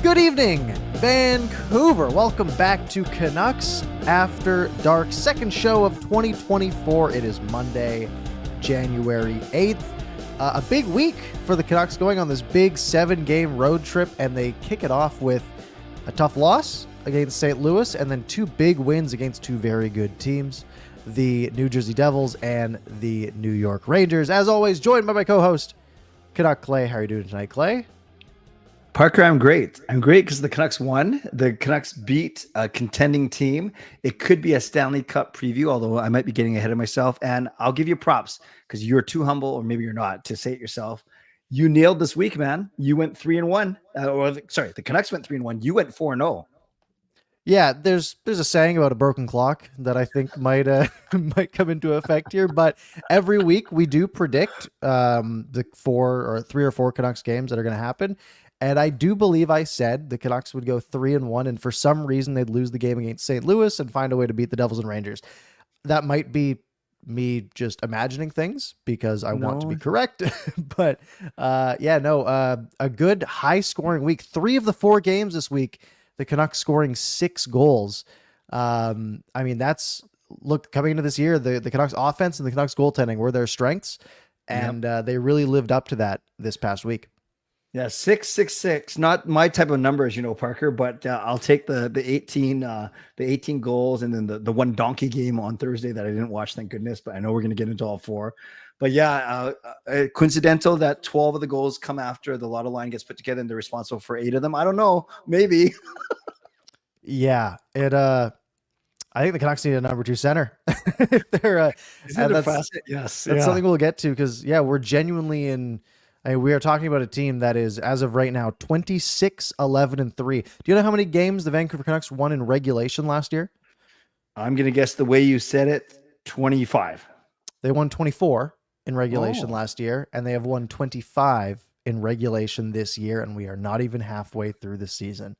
Good evening, Vancouver. Welcome back to Canucks After Dark, second show of 2024. It is Monday, January 8th. A big week for the Canucks, going on this big 7-game road trip, and they kick it off with a tough loss against St. Louis and then two big wins against two very good teams, the New Jersey Devils and the New York Rangers. As always, joined by my co-host, Canuck Clay. How are you doing tonight, Clay? Parker, I'm great. I'm great because the Canucks won. The Canucks beat a contending team. It could be a Stanley Cup preview, although I might be getting ahead of myself. And I'll give you props because you're too humble, or maybe you're not, to say it yourself. You nailed this week, man. You went 3-1. The Canucks went 3-1. You went 4-0. Yeah, there's a saying about a broken clock that I think might might come into effect here. But every week we do predict the 3 or 4 Canucks games that are going to happen. And I do believe I said the Canucks would go 3-1, and for some reason they'd lose the game against St. Louis and find a way to beat the Devils and Rangers. That might be me just imagining things because I want to be correct. But a good high-scoring week. 3 of the 4 games this week, the Canucks scoring 6 goals. Coming into this year, the Canucks offense and the Canucks goaltending were their strengths, and they really lived up to that this past week. Yeah, 666. Not my type of number, as you know, Parker, but I'll take the 18 goals, and then the one donkey game on Thursday that I didn't watch, thank goodness, but I know we're going to get into all 4. But yeah, coincidental that 12 of the goals come after the lotto line gets put together and they're responsible for 8 of them. I don't know, maybe. Yeah, I think the Canucks need a number 2 center. If they're yes, that's something we'll get to, because we're genuinely we are talking about a team that is, as of right now, 26-11-3. Do you know how many games the Vancouver Canucks won in regulation last year? I'm going to guess the way you said it, 25. They won 24 in regulation last year, and they have won 25 in regulation this year, and we are not even halfway through the season.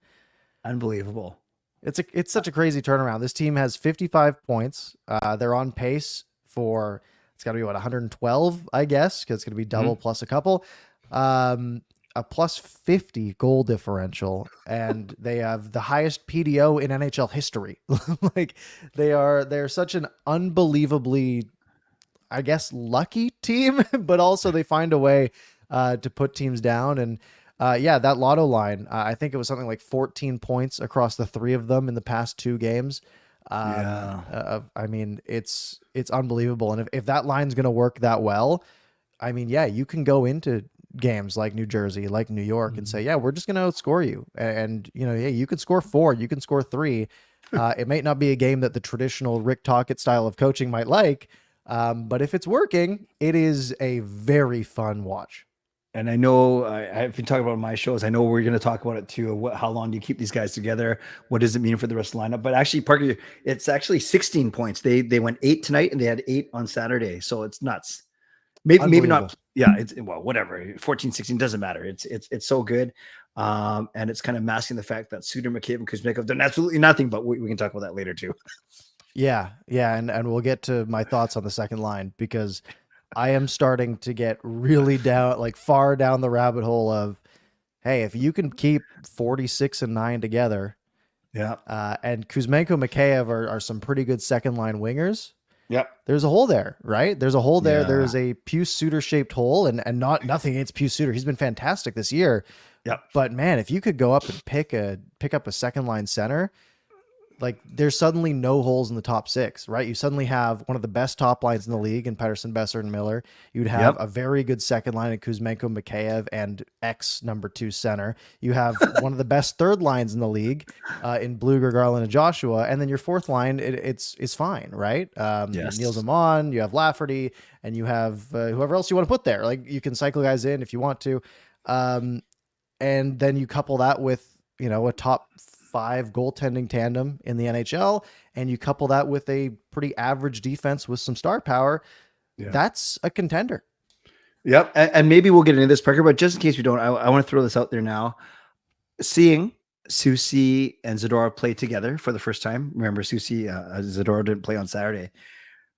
Unbelievable. It's such a crazy turnaround. This team has 55 points. They're on pace for... It's got to be 112, I guess, because it's going to be double plus a couple. A plus 50 goal differential, and they have the highest PDO in NHL history. They're such an unbelievably, I guess, lucky team, but also they find a way to put teams down. And that lotto line, I think it was something like 14 points across the 3 of them in the past 2 games. It's unbelievable. And if that line's going to work that well, you can go into games like New Jersey, like New York, and say, we're just going to outscore you. And, you can score 4, you can score 3. It might not be a game that the traditional Rick Tocchet style of coaching might like. But if it's working, it is a very fun watch. And I know I've been talking about my shows. I know we're going to talk about it too. How long do you keep these guys together? What does it mean for the rest of the lineup? But actually, Parker, it's actually 16 points. They went 8 tonight, and they had 8 on Saturday. So it's nuts. Maybe not. Yeah, whatever. 14, 16 doesn't matter. It's so good. And it's kind of masking the fact that Suter, McCabe, and Kuzmenko have done absolutely nothing. But we can talk about that later too. Yeah, and we'll get to my thoughts on the second line, because I am starting to get really far down the rabbit hole of, hey, if you can keep 46 and 9 together, and Kuzmenko, Mikheyev are some pretty good second line wingers. Yep. There's a hole there, right? There's a hole there. Yeah. There's a Pius Suter shaped hole, and nothing against Pius Suter. He's been fantastic this year. Yep. But man, if you could go up and pick up a second line center, there's suddenly no holes in the top 6, right? You suddenly have one of the best top lines in the league in Pettersson, Besser, and Miller. You'd have a very good second line in Kuzmenko, Mikheyev, and number 2 center. You have one of the best third lines in the league in Blueger, Garland, and Joshua. And then your fourth line, it's fine, right? Neil Zaman, you have Lafferty, and you have whoever else you want to put there. You can cycle guys in if you want to. And then you couple that with, a top 5 goaltending tandem in the NHL, and you couple that with a pretty average defense with some star power. That's a contender. Yep. And maybe we'll get into this, Parker, but just in case we don't, I want to throw this out there now. Seeing Susie and Zadorov play together for the first time. Remember, Susie, Zadorov didn't play on Saturday.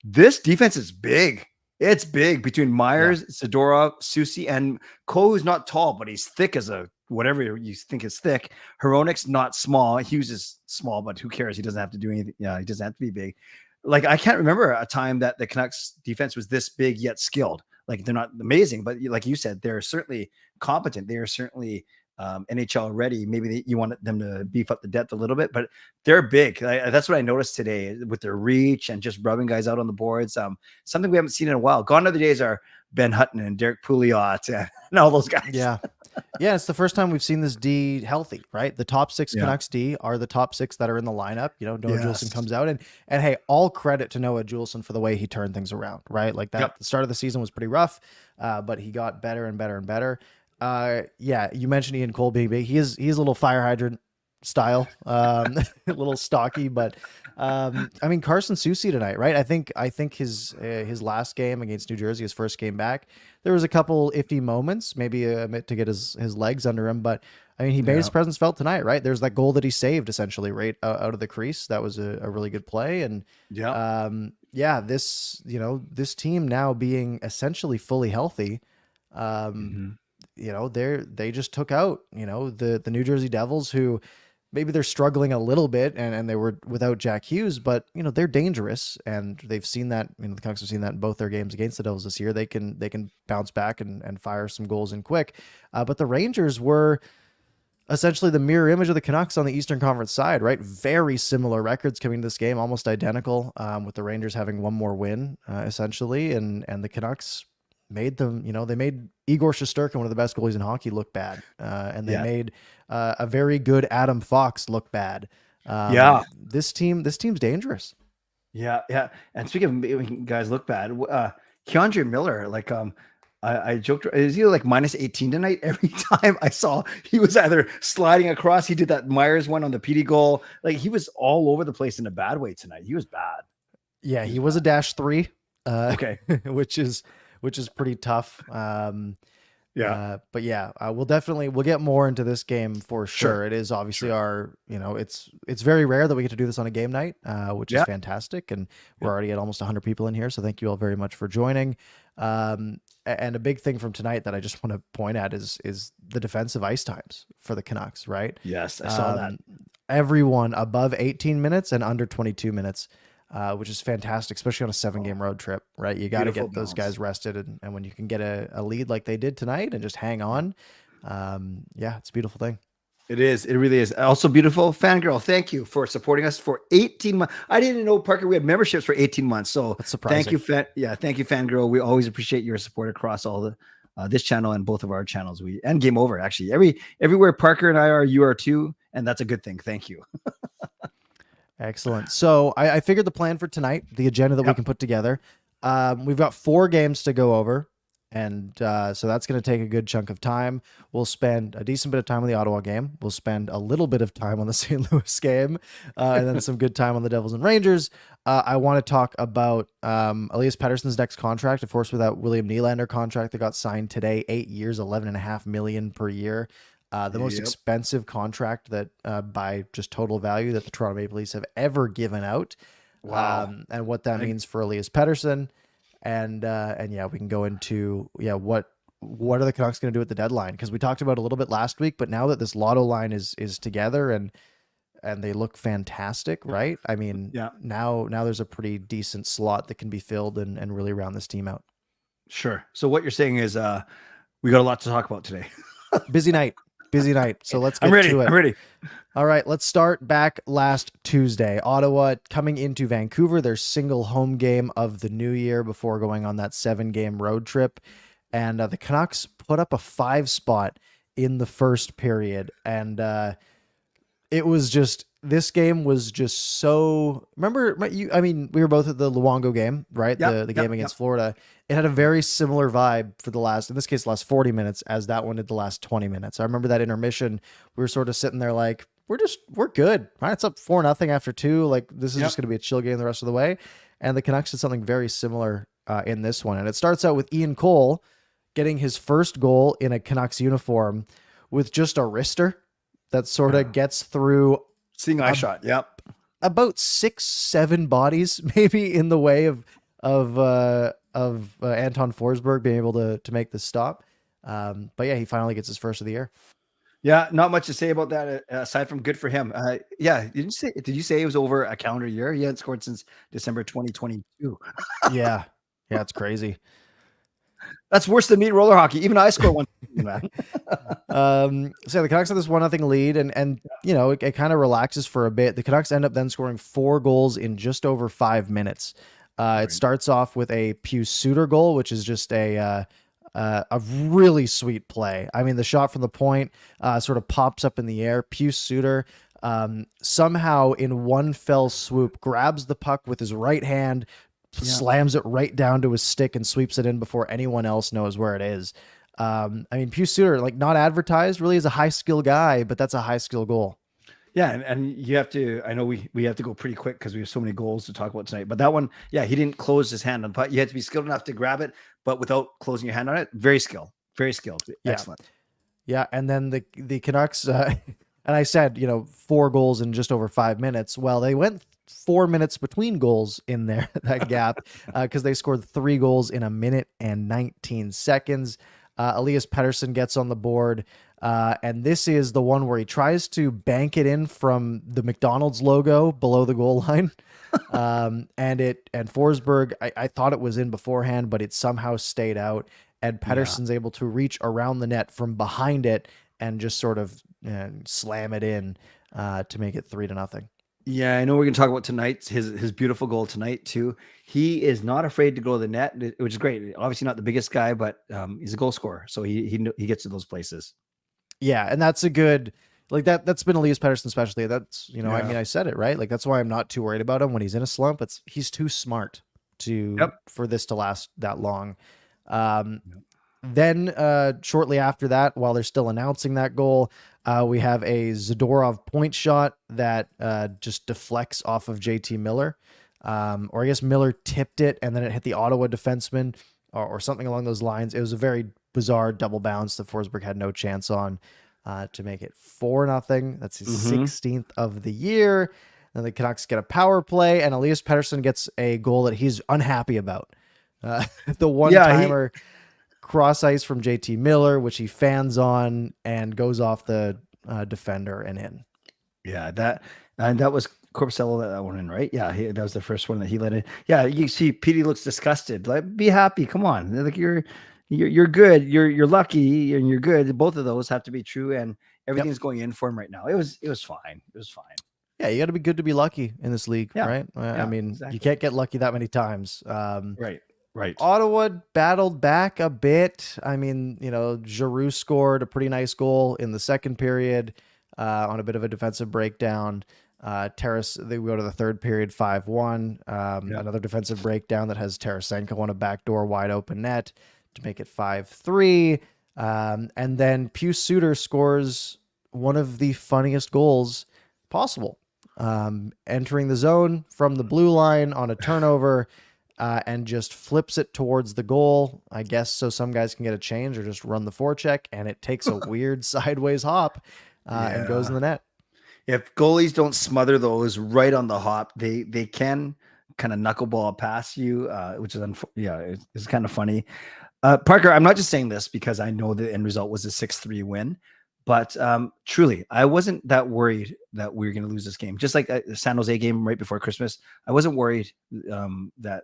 This defense is big. It's big between Myers, Zadorov, Susie, and Cole, who's not tall, but he's thick as a whatever you think is thick. Hronik's not small. Hughes is small, but who cares? He doesn't have to do anything. Yeah, he doesn't have to be big. Like, I can't remember a time that the Canucks defense was this big yet skilled. Like, they're not amazing, but like you said, they're certainly competent. They are certainly NHL ready. Maybe you want them to beef up the depth a little bit, but they're big. That's what I noticed today with their reach and just rubbing guys out on the boards. Something we haven't seen in a while. Gone are the days are Ben Hutton and Derek Pouliot and all those guys. Yeah. Yeah, it's the first time we've seen this D healthy, right? The top 6 Canucks D are the top 6 that are in the lineup. You know, Noah Juleson comes out, and hey, all credit to Noah Juleson for the way he turned things around, right? Like that, the start of the season was pretty rough, but he got better and better and better. Yeah, you mentioned Ian Cole being big. He's a little fire hydrant style, a little stocky, but I mean, Carson Soucy tonight, right? I think his last game against New Jersey, his first game back, there was a couple iffy moments, maybe a bit to get his legs under him, but I mean, he made his presence felt tonight, right? There's that goal that he saved essentially right out of the crease. That was a really good play. And this, you know, this team now being essentially fully healthy, you know, they just took out, you know, the New Jersey Devils, who maybe they're struggling a little bit and they were without Jack Hughes, but you know, they're dangerous, and they've seen that, you know, the Canucks have seen that in both their games against the Devils this year. They can bounce back and fire some goals in quick. But the Rangers were essentially the mirror image of the Canucks on the Eastern Conference side, right? Very similar records coming to this game, almost identical, with the Rangers having one more win, essentially, and the Canucks made them, you know, they made Igor Shesterkin, one of the best goalies in hockey, look bad. And they made a very good Adam Fox look bad. This team's dangerous. Yeah. And speaking of making guys look bad, Keandre Miller, like, I joked, is he like minus 18 tonight? Every time I saw he was either sliding across, he did that Myers one on the PD goal. Like, he was all over the place in a bad way tonight. He was bad. Yeah, he was a -3. Okay. which is pretty tough. But yeah, we'll get more into this game for sure. It is obviously our, you know, it's very rare that we get to do this on a game night, which is fantastic. And we're already at almost 100 people in here. So thank you all very much for joining. And a big thing from tonight that I just want to point at is the defensive ice times for the Canucks, right? Yes, I saw that. Everyone above 18 minutes and under 22 minutes. Which is fantastic, especially on a 7-game road trip, right? You got to get those guys rested. And when you can get a lead like they did tonight and just hang on, it's a beautiful thing. It is. It really is. Also beautiful. Fangirl, thank you for supporting us for 18 months. I didn't know, Parker, we had memberships for 18 months. So that's surprising. Thank you. Thank you, Fangirl. We always appreciate your support across all the this channel and both of our channels. And Game Over, actually. Everywhere Parker and I are, you are too. And that's a good thing. Thank you. Excellent. So I figured the plan for tonight, the agenda that we can put together, we've got 4 games to go over. And so that's going to take a good chunk of time. We'll spend a decent bit of time on the Ottawa game. We'll spend a little bit of time on the St. Louis game, and then some good time on the Devils and Rangers. I want to talk about Elias Pettersson's next contract, of course, with that William Nylander contract that got signed today, 8 years, $11.5 million per year. The most expensive contract that by just total value that the Toronto Maple Leafs have ever given out. Wow. And what that means for Elias Pettersson. And we can go into, what are the Canucks going to do at the deadline? Because we talked about it a little bit last week, but now that this lotto line is together and they look fantastic, right? I mean, now there's a pretty decent slot that can be filled and really round this team out. Sure. So what you're saying is we got a lot to talk about today. Busy night. So let's get to it. I'm ready. All right, let's start back last Tuesday. Ottawa coming into Vancouver, their single home game of the new year before going on that 7-game road trip. And the Canucks put up a 5 spot in the first period. And this game was just so, we were both at the Luongo game, right? The game against Florida. It had a very similar vibe for the last 40 minutes as that one did the last 20 minutes. I remember that intermission, we were sort of sitting there like, we're good. All right, it's up 4-0 after 2. Like, this is just going to be a chill game the rest of the way. And the Canucks did something very similar in this one. And it starts out with Ian Cole getting his first goal in a Canucks uniform with just a wrister that sort of gets through seeing eye shot. Yep. About 6-7 bodies maybe in the way of Anton Forsberg being able to make the stop. But yeah, he finally gets his first of the year. Yeah, not much to say about that aside from good for him. Yeah, did you say it was over a calendar year? He hadn't scored since December 2022. Yeah. Yeah, it's crazy. That's worse than me in roller hockey. Even I score one, man. So the Canucks have this 1-0 lead, and you know it kind of relaxes for a bit. The Canucks end up then scoring 4 goals in just over 5 minutes. It starts off with a Pius Suter goal, which is just a really sweet play. I mean, the shot from the point sort of pops up in the air. Pius Suter somehow in one fell swoop grabs the puck with his right hand, slams it right down to his stick, and sweeps it in before anyone else knows where it is. I mean, Pius Suter, like not advertised, really is a high skill guy, but that's a high skill goal. Yeah, and you have to. I know we have to go pretty quick because we have so many goals to talk about tonight. But that one, yeah, he didn't close his hand on the puck. You had to be skilled enough to grab it, but without closing your hand on it. Very skilled, very skilled. Yeah. Excellent. Yeah, and then the Canucks, and I said, 4 goals in just over 5 minutes. Well, they went 4 minutes between goals in there, that gap, because they scored 3 goals in 1 minute and 19 seconds. Elias Pettersson gets on the board, and this is the one where he tries to bank it in from the McDonald's logo below the goal line. And Forsberg, I thought it was in beforehand, but it somehow stayed out. And Pettersson's able to reach around the net from behind it and just sort of slam it in to make it 3-0. Yeah, I know we're going to talk about tonight, his beautiful goal tonight too. He is not afraid to go to the net, which is great. Obviously not the biggest guy, but he's a goal scorer, so he gets to those places. Yeah, and that's a good that's been Elias Pettersson's specialty. That's I mean, I said it right. Like that's why I'm not too worried about him when he's in a slump. He's too smart for this to last that long. Then shortly after that, while they're still announcing that goal, we have a Zadorov point shot that just deflects off of JT Miller. Or I guess Miller tipped it and then it hit the Ottawa defenseman or something along those lines. It was a very bizarre double bounce that Forsberg had no chance on to make it 4-0. That's his 16th of the year. Then the Canucks get a power play and Elias Pettersson gets a goal that he's unhappy about. The one-timer cross ice from JT Miller, which he fans on and goes off the defender and in. Yeah, that was Corpusella that one in, right? Yeah, that was the first one that he let in. Yeah, you see, Petey looks disgusted. Like, be happy. Come on, like you're good. You're lucky, and you're good. Both of those have to be true, and everything's going in for him right now. It was fine. It was fine. Yeah, you got to be good to be lucky in this league, right? I mean, you can't get lucky that many times. Right. Ottawa battled back a bit. I mean, Giroux scored a pretty nice goal in the second period on a bit of a defensive breakdown. They go to the third period 5-1. Another defensive breakdown that has Tarasenko on a backdoor wide open net to make it 5-3. And then Pius Suter scores one of the funniest goals possible. Entering the zone from the blue line on a turnover and just flips it towards the goal, I guess, so some guys can get a change or just run the forecheck, and it takes a weird sideways hop and goes in the net. If goalies don't smother those right on the hop, they can kind of knuckleball past you, which is it's kind of funny. Parker, I'm not just saying this because I know the end result was a 6-3 win. But truly, I wasn't that worried that we were going to lose this game. Just like the San Jose game right before Christmas, I wasn't worried that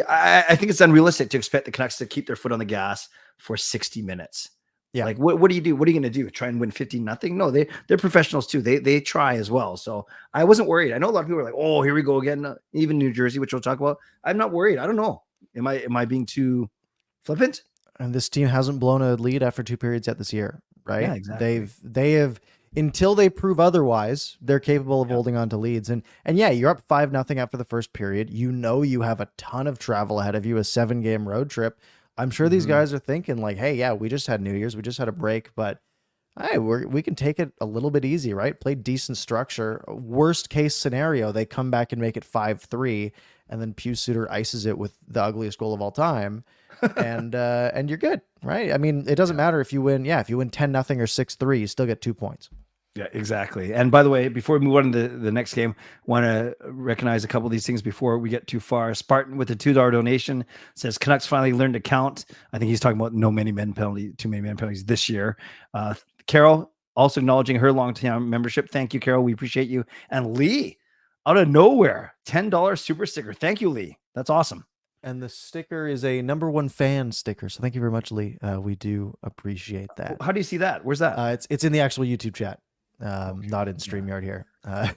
I think it's unrealistic to expect the Canucks to keep their foot on the gas for 60 minutes. Yeah, like what do you do? What are you going to do? Try and win 15-0? No, they're professionals too. They try as well. So I wasn't worried. I know a lot of people are like, oh, here we go again. Even New Jersey, which we'll talk about. I'm not worried. I don't know. Am I being too flippant? And this team hasn't blown a lead after 2 periods yet this year, right? Yeah, exactly. They have until they prove otherwise, they're capable of holding on to leads. And yeah, you're up 5-0 after the first period. You have a ton of travel ahead of you, a 7-game road trip. I'm sure these guys are thinking like, hey, yeah, we just had New Year's, we just had a break, but hey, we can take it a little bit easy, right? Play decent structure. Worst case scenario, they come back and make it 5-3, and then Pius Suter ices it with the ugliest goal of all time. And you're good, right? I mean, it doesn't matter if you win. Yeah, if you win 10-0 or 6-3, you still get 2 points. Yeah, exactly. And by the way, before we move on to the next game, want to recognize a couple of these things before we get too far. Spartan with a $2 donation says Canucks finally learned to count. I think he's talking about too many men penalties this year. Carol also acknowledging her long-time membership. Thank you, Carol. We appreciate you. And Lee, out of nowhere, $10 super sticker. Thank you, Lee. That's awesome. And the sticker is a number one fan sticker. So thank you very much, Lee. We do appreciate that. How do you see that? Where's that? It's in the actual YouTube chat, not in StreamYard here. I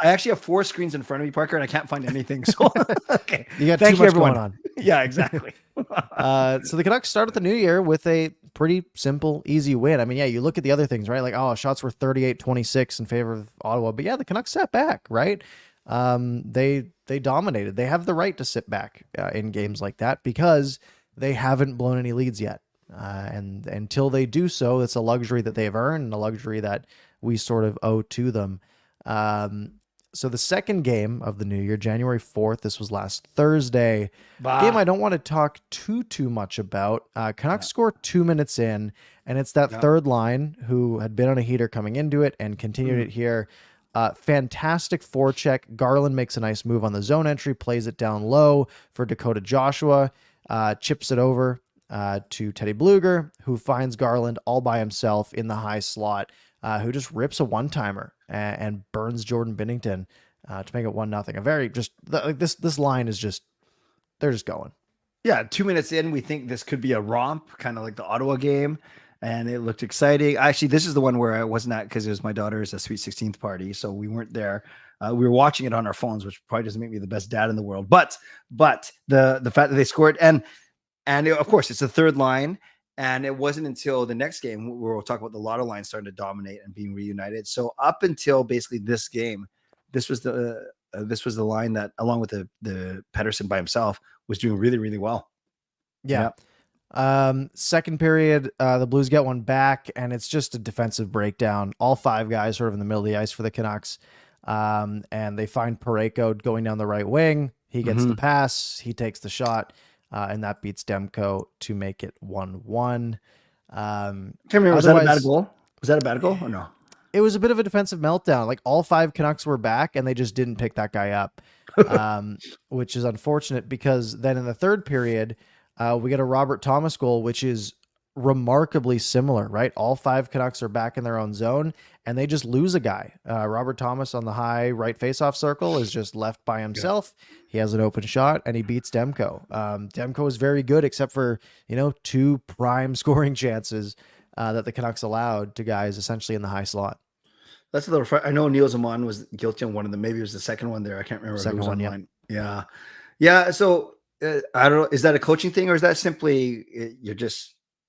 actually have 4 screens in front of me, Parker, and I can't find anything. So okay, you got too much going on. Yeah, exactly. So the Canucks start at the new year with a pretty simple, easy win. I mean, yeah, you look at the other things, right? Like, oh, shots were 38-26 in favor of Ottawa, but yeah, the Canucks sat back, right? They dominated. They have the right to sit back in games like that because they haven't blown any leads yet. And until they do so, it's a luxury that they've earned and a luxury that we sort of owe to them. So the second game of the new year, January 4th, this was last Thursday. Game I don't want to talk too much about. Canucks score 2 minutes in, and it's that third line who had been on a heater coming into it and continued it here. Fantastic forecheck. Garland makes a nice move on the zone entry, plays it down low for Dakota Joshua, chips it over to Teddy Bluger, who finds Garland all by himself in the high slot, who just rips a one-timer and burns Jordan Binnington to make it 1-0. A very just like this line is just, they're just going. Yeah, 2 minutes in, we think this could be a romp, kind of like the Ottawa game. And it looked exciting. Actually, this is the one where I wasn't at because it was my daughter's Sweet 16th party, so we weren't there. We were watching it on our phones, which probably doesn't make me the best dad in the world. But the fact that they scored, and of course it's the third line, and it wasn't until the next game where we'll talk about the Lotto line starting to dominate and being reunited. So up until basically this game, this was the line that, along with the Pettersson by himself, was doing really, really well. Yeah. Second period, the Blues get one back, and it's just a defensive breakdown. All 5 guys sort of in the middle of the ice for the Canucks. And they find Parayko going down the right wing. He gets the pass, he takes the shot, and that beats Demko to make it 1-1. Was that a bad goal? Was that a bad goal or no? It was a bit of a defensive meltdown. Like, all 5 Canucks were back, and they just didn't pick that guy up, which is unfortunate because then in the third period, we get a Robert Thomas goal, which is remarkably similar, right? All 5 Canucks are back in their own zone, and they just lose a guy. Robert Thomas on the high right faceoff circle is just left by himself. He has an open shot, and he beats Demko. Demko is very good, except for 2 prime scoring chances that the Canucks allowed to guys essentially in the high slot. That's a little. I know Neil Zaman was guilty on one of them. Maybe it was the second one there. I can't remember. Second one, yeah. So. I don't know. Is that a coaching thing, or is that simply you're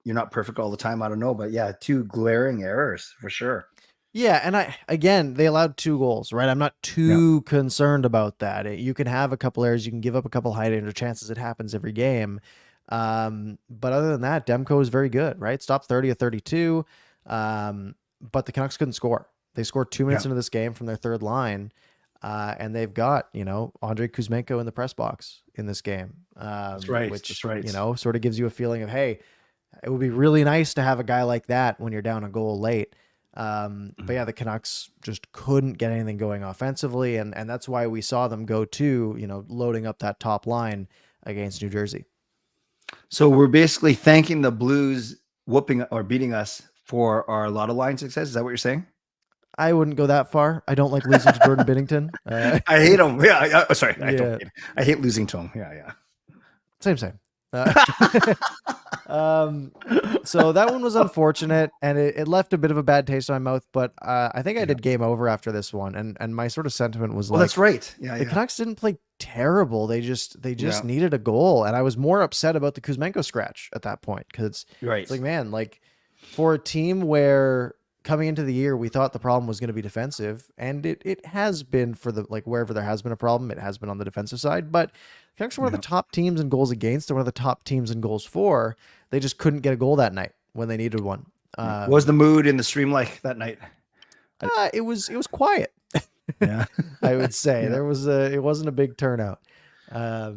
not perfect all the time? I don't know, but yeah, 2 glaring errors for sure. Yeah, and they allowed 2 goals, right? I'm not too concerned about that. You can have a couple errors, you can give up a couple high danger chances. It happens every game. But other than that, Demko is very good, right? Stopped 30 of 32. But the Canucks couldn't score. They scored 2 minutes into this game from their third line. And they've got, Andrei Kuzmenko in the press box in this game. That's right. Which, that's right. Sort of gives you a feeling of, hey, it would be really nice to have a guy like that when you're down a goal late. But yeah, the Canucks just couldn't get anything going offensively. And that's why we saw them go to, loading up that top line against New Jersey. So we're basically thanking the Blues whooping or beating us for our Lotto line success. Is that what you're saying? I wouldn't go that far. I don't like losing to Jordan Binnington. I hate him. Yeah. Sorry. I hate losing to him. Yeah. Same. So that one was unfortunate, and it left a bit of a bad taste in my mouth, but I think I did game over after this one. And my sort of sentiment was that's right. The Canucks didn't play terrible. They just needed a goal. And I was more upset about the Kuzmenko scratch at that point. Cause it's like, man, like for a team where coming into the year, we thought the problem was going to be defensive, and it has been for wherever there has been a problem, it has been on the defensive side, but Canucks are one of the top teams in goals against and one of the top teams in goals for. They just couldn't get a goal that night when they needed one. What was the mood in the stream like that night? It was quiet. Yeah. I would say it wasn't a big turnout.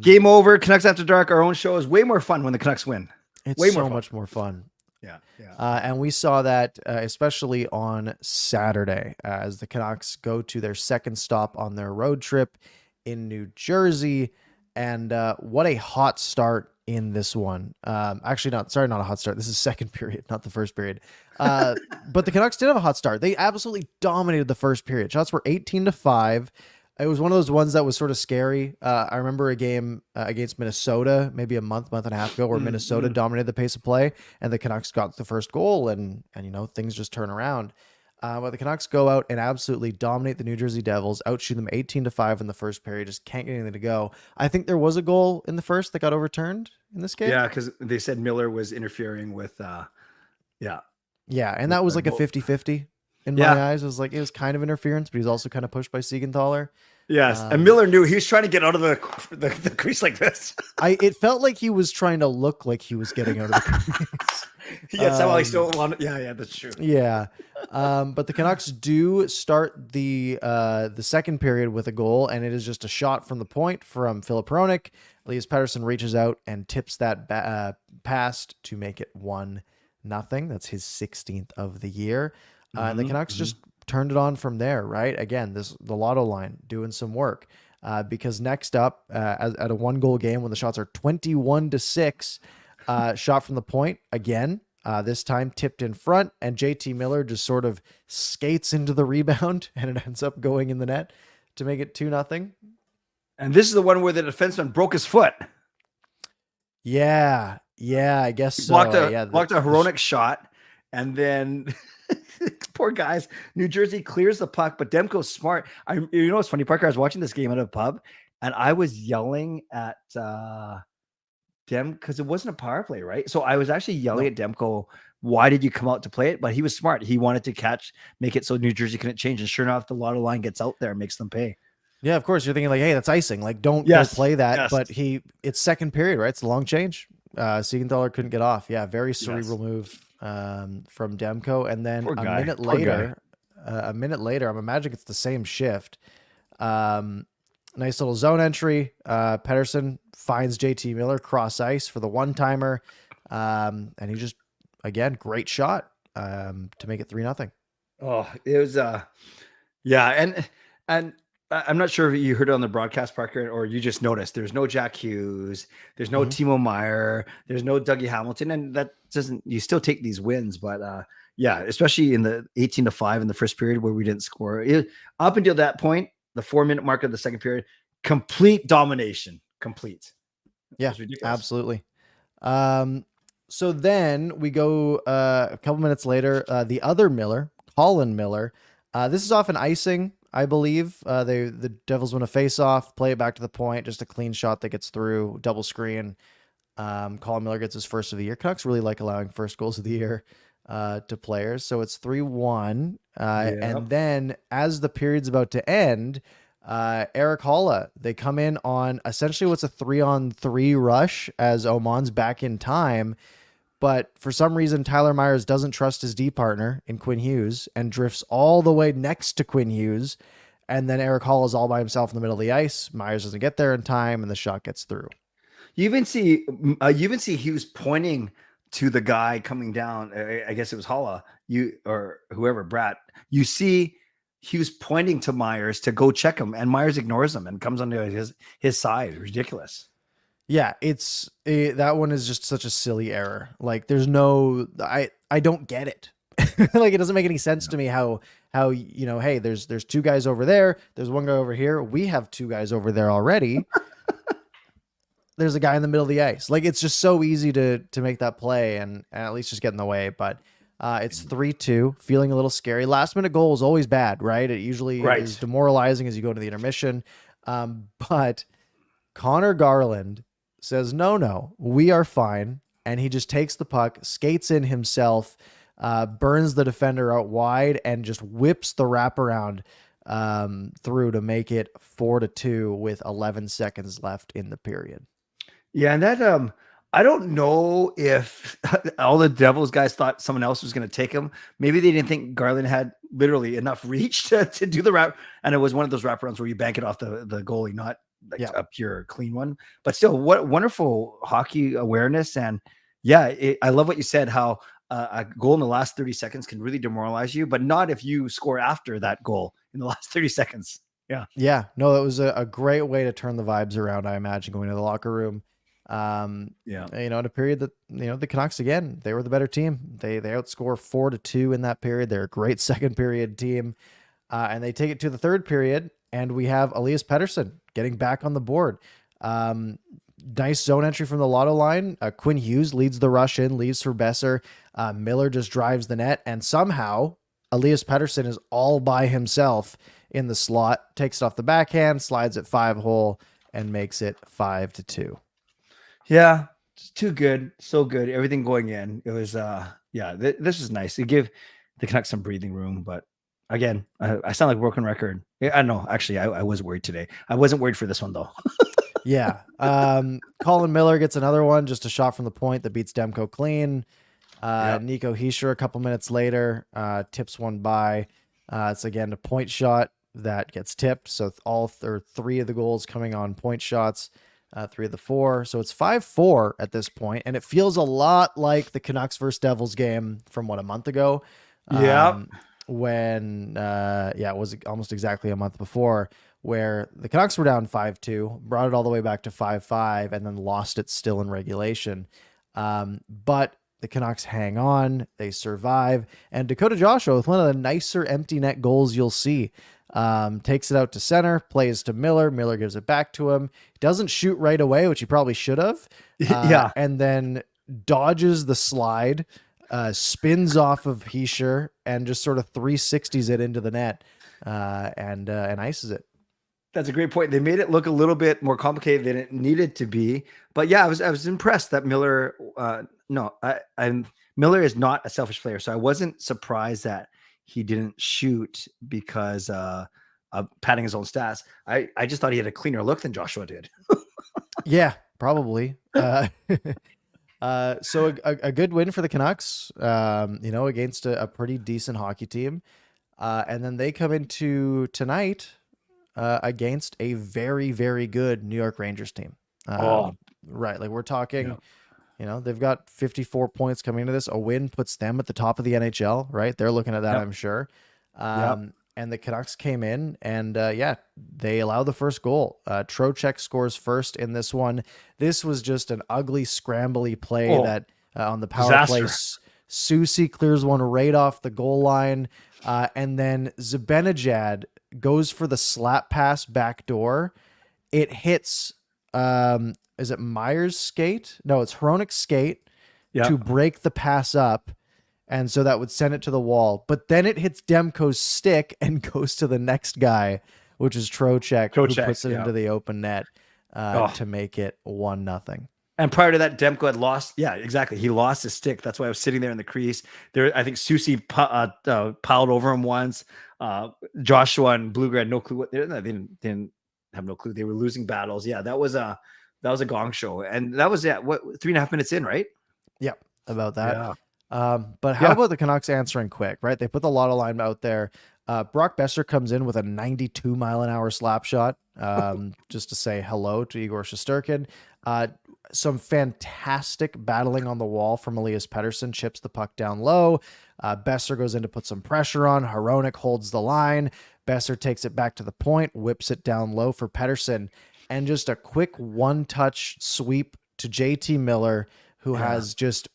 Game over. Canucks After Dark, our own show, is way more fun when the Canucks win. It's way much more fun. Yeah. And we saw that especially on Saturday as the Canucks go to their second stop on their road trip in New Jersey. And what a hot start in this one. Actually, not a hot start. This is second period, not the first period. But the Canucks did have a hot start. They absolutely dominated the first period. Shots were 18-5. It was one of those ones that was sort of scary. I remember a game against Minnesota, maybe a month and a half ago, where Minnesota dominated the pace of play, and the Canucks got the first goal, and things just turn around. But the Canucks go out and absolutely dominate the New Jersey Devils, outshoot them 18-5 in the first period. Just can't get anything to go. I think there was a goal in the first that got overturned in this game. Yeah, because they said Miller was interfering with, Yeah, and that was like a 50-50 in my eyes. It was kind of interference, but he's also kind of pushed by Siegenthaler. Yes, and Miller knew he was trying to get out of the crease like this. It felt like he was trying to look like he was getting out of the crease. Yeah, somehow he still wanted. Yeah, that's true. Yeah, but the Canucks do start the second period with a goal, and it is just a shot from the point from Filip Hronek. Elias Pettersson reaches out and tips that past to make it 1-0. That's his 16th of the year. And the Canucks just turned it on from there, right? Again, the lotto line doing some work, because next up, at a 1-goal game when the shots are 21-6, shot from the point again, this time tipped in front, and JT Miller just sort of skates into the rebound, and it ends up going in the net to make it 2-0. And this is the one where the defenseman broke his foot. Yeah, I guess so. Blocked a Hronek shot, and then poor guys. New Jersey clears the puck, but Demko's smart. You know what's funny, Parker? I was watching this game at a pub, and I was yelling at Dem because it wasn't a power play, right? So I was actually yelling at Demko, why did you come out to play it? But he was smart. He wanted to make it so New Jersey couldn't change. And sure enough, the lotto line gets out there and makes them pay. Yeah, of course. You're thinking like, hey, that's icing. Like, don't play that. Yes. But it's second period, right? It's a long change. Siegenthaler couldn't get off. Yeah, very cerebral move from Demko. And then a minute later, I'm imagining it's the same shift. Nice little zone entry. Pettersson finds JT Miller cross ice for the one-timer. And he just, again, great shot to make it 3-0. Oh, it was, and I'm not sure if you heard it on the broadcast, Parker, or you just noticed there's no Jack Hughes, there's no Timo Meier, there's no Dougie Hamilton, and that doesn't, you still take these wins, but especially in the 18-5 in the first period where we didn't score. Up until that point, the 4-minute mark of the second period, complete domination, complete. Yeah, absolutely. So then we go a couple minutes later, the other Miller, Colin Miller. This is off an icing, I believe. The Devils win a face-off, play it back to the point, just a clean shot that gets through, double screen. Colin Miller gets his first of the year. Canucks really like allowing first goals of the year to players. So it's 3-1. And then as the period's about to end, Eric Holla, they come in on essentially what's a 3-on-3 rush as Oman's back in time. But for some reason, Tyler Myers doesn't trust his D partner in Quinn Hughes and drifts all the way next to Quinn Hughes. And then Eric Hall is all by himself in the middle of the ice. Myers doesn't get there in time, and the shot gets through. You even see Hughes pointing to the guy coming down. I guess it was Holla, or whoever, Brat. You see Hughes pointing to Myers to go check him, and Myers ignores him and comes onto his side. Ridiculous. Yeah, that one is just such a silly error. Like, there's no, I don't get it. Like, it doesn't make any sense to me how hey, there's two guys over there, there's one guy over here, we have two guys over there already. There's a guy in the middle of the ice. Like, it's just so easy to make that play and at least just get in the way. But it's 3-2, feeling a little scary. Last minute goal is always bad, right? It usually is demoralizing as you go to the intermission. But Connor Garland says, no, we are fine. And he just takes the puck, skates in himself, burns the defender out wide, and just whips the wraparound through to make it 4-2 with 11 seconds left in the period. Yeah, and that I don't know if all the Devils guys thought someone else was going to take him. Maybe they didn't think Garland had literally enough reach to do the wrap, and it was one of those wraparounds where you bank it off the goalie, not like a pure clean one. But still, what wonderful hockey awareness. And I love what you said, how a goal in the last 30 seconds can really demoralize you, but not if you score after that goal in the last 30 seconds. Yeah. Yeah. No, that was a great way to turn the vibes around, I imagine, going to the locker room. Yeah. In a period that, the Canucks, again, they were the better team. They outscore 4-2 in that period. They're a great second period team. And they take it to the third period, and we have Elias Pettersson getting back on the board. Nice zone entry from the Lotto line. Quinn Hughes leads the rush in, leaves for Besser. Miller just drives the net, and somehow Elias Pettersson is all by himself in the slot, takes it off the backhand, slides it 5-hole, and makes it 5-2. Yeah, it's too good, so good. Everything going in. It was, this is nice. It give the Canucks some breathing room, but again, I sound like a broken record. I don't know. Actually, I was worried today. I wasn't worried for this one though. Yeah. Colin Miller gets another one, just a shot from the point that beats Demko clean. Nico Hischier a couple minutes later tips one by. It's again a point shot that gets tipped. So three of the goals coming on point shots, 3 of the 4. So it's 5-4 at this point, and it feels a lot like the Canucks versus Devils game from a month ago. When it was almost exactly a month before, where the Canucks were down 5-2, brought it all the way back to 5-5, and then lost it still in regulation. But the Canucks hang on, they survive, and Dakota Joshua, with one of the nicer empty net goals you'll see, takes it out to center, plays to Miller. Miller gives it back to him. He doesn't shoot right away, which he probably should have. And then dodges the slide, spins off of Hischier, and just sort of 360s it into the net, and ices it. That's a great point. They made it look a little bit more complicated than it needed to be. But yeah, I was impressed that Miller. Miller is not a selfish player, so I wasn't surprised that he didn't shoot because of padding his own stats. I just thought he had a cleaner look than Joshua did. Yeah, probably. So a good win for the Canucks, against a pretty decent hockey team. And then they come into tonight against a very, very good New York Rangers team. Right. Like we're talking, they've got 54 points coming into this. A win puts them at the top of the NHL, right? They're looking at that, I'm sure. And the Canucks came in and, they allow the first goal. Trocheck scores first in this one. This was just an ugly, scrambly play that on the power play, Susie clears one right off the goal line. And then Zibanejad goes for the slap pass back door. It hits, is it Myers' skate? No, it's Hronek's skate to break the pass up. And so that would send it to the wall. But then it hits Demko's stick and goes to the next guy, which is Trocheck, who puts it into the open net to make it 1-0. And prior to that, Demko had lost. Yeah, exactly. He lost his stick. That's why I was sitting there in the crease. There, I think Susie piled over him once. Joshua and Blueger had no clue what they didn't have no clue. They were losing battles. Yeah, that was a gong show, and that was 3.5 minutes in, right? Yep, about that. Yeah. But how about the Canucks answering quick, right? They put the Lotto line out there. Brock Besser comes in with a 92-mile-an-hour slap shot, just to say hello to Igor Shesterkin. Some fantastic battling on the wall from Elias Pettersson, chips the puck down low. Besser goes in to put some pressure on. Hronek holds the line. Besser takes it back to the point, whips it down low for Pettersson, and just a quick one-touch sweep to JT Miller, who has just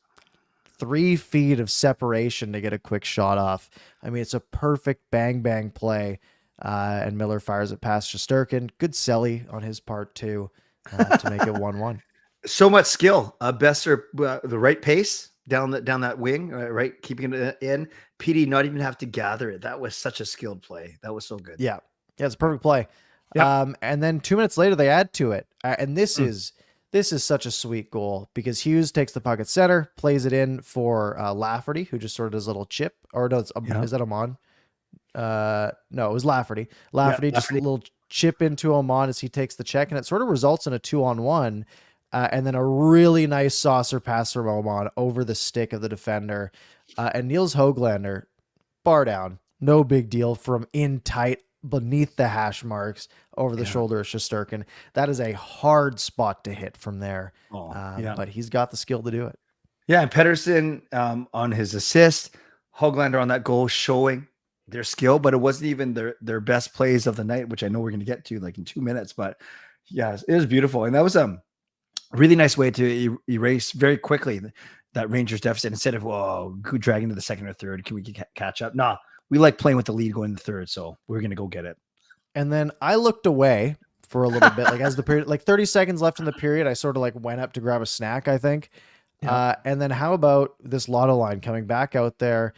3 feet of separation to get a quick shot off. I mean, it's a perfect bang-bang play, and Miller fires it past Shesterkin. Good celly on his part, too, to make it 1-1. So much skill. Besser, the right pace down that wing, right, keeping it in. PD not even have to gather it. That was such a skilled play. That was so good. Yeah, it's a perfect play. Yep. And then 2 minutes later, they add to it. And this is such a sweet goal because Hughes takes the puck at center, plays it in for Lafferty, who just sort of does a little chip. Or no, is that Amon? No, it was Lafferty. Lafferty just a little chip into Amon as he takes the check, and it sort of results in a 2-on-1. And then a really nice saucer pass from Amon over the stick of the defender. And Niels Höglander, bar down, no big deal, from in tight beneath the hash marks over the shoulder of Shesterkin. That is a hard spot to hit from there. But he's got the skill to do it. Yeah, and Pettersson on his assist, Höglander on that goal, showing their skill, but it wasn't even their best plays of the night, which I know we're going to get to like in 2 minutes. But yeah, it was beautiful. And that was really nice way to erase very quickly that Rangers deficit instead of dragging to the second or third. Can we catch up? Nah, we like playing with the lead going to the third, so we're gonna go get it. And then I looked away for a little bit, like as the period, like 30 seconds left in the period, I sort of like went up to grab a snack, I think. Yeah. And then how about this Lotto line coming back out there?